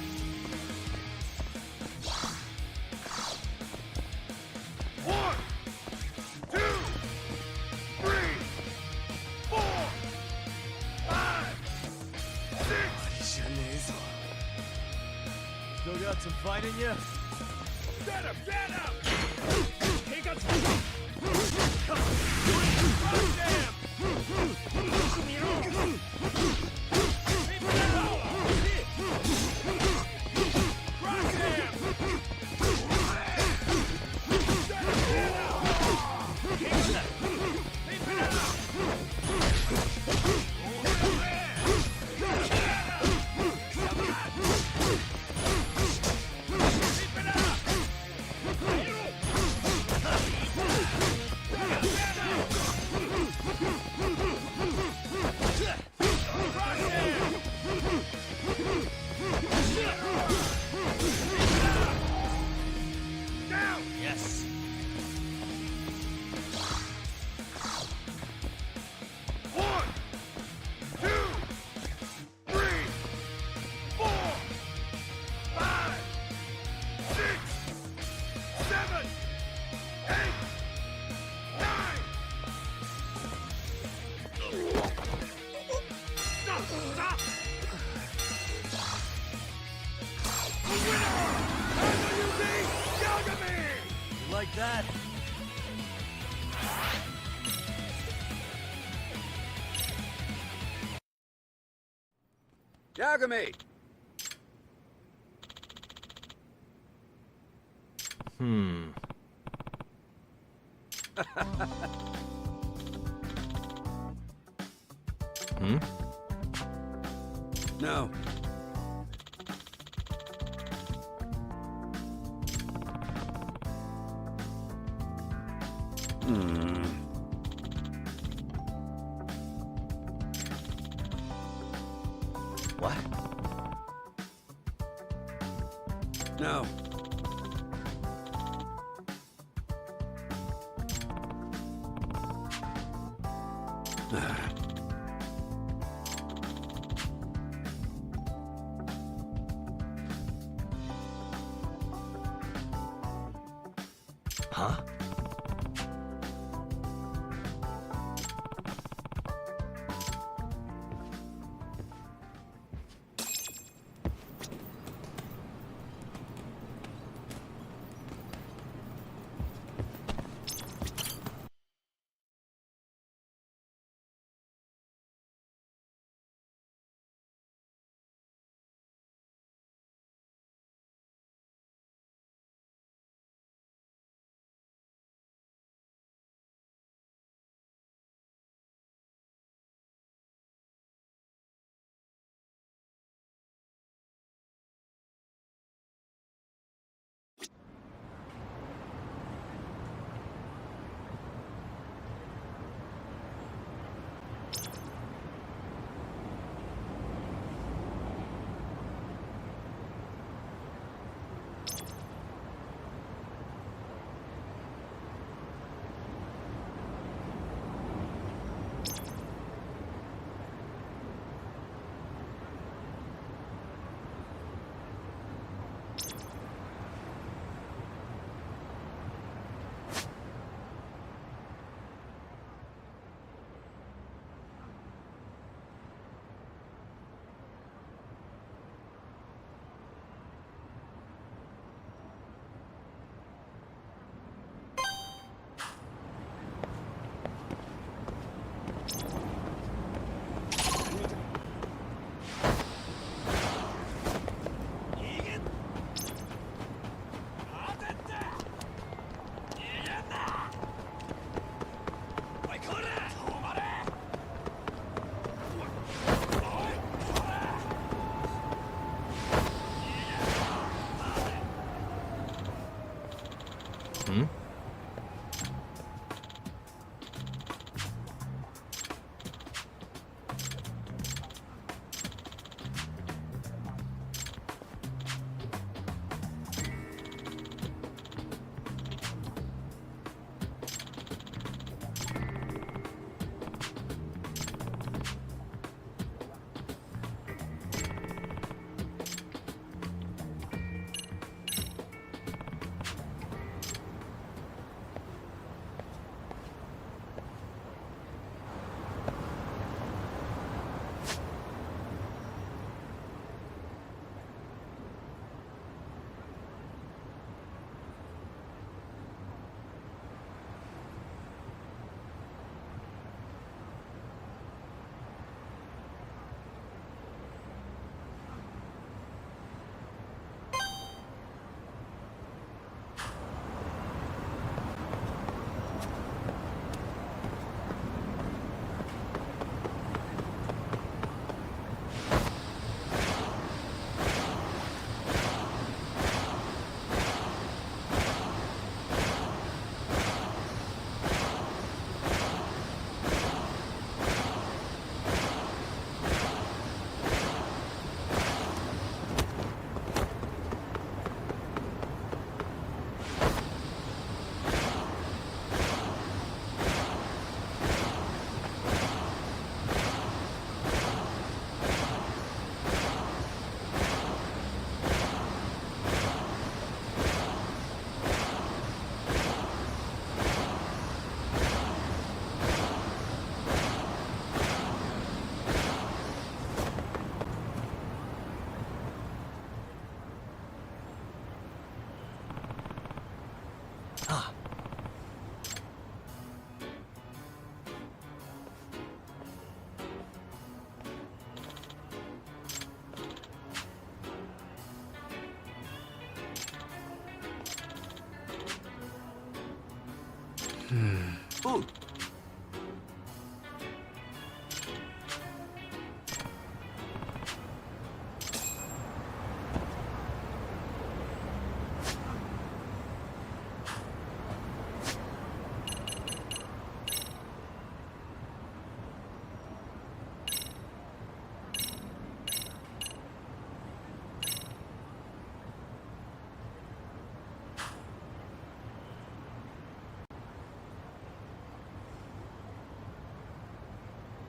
One, two, three, four, five, six. Still got some fight in you? Get up! Get up! Take a like that. Yagami! Hmm. Hmm? No. Hmm. What? No. Huh? Hmm? Ah. Ooh,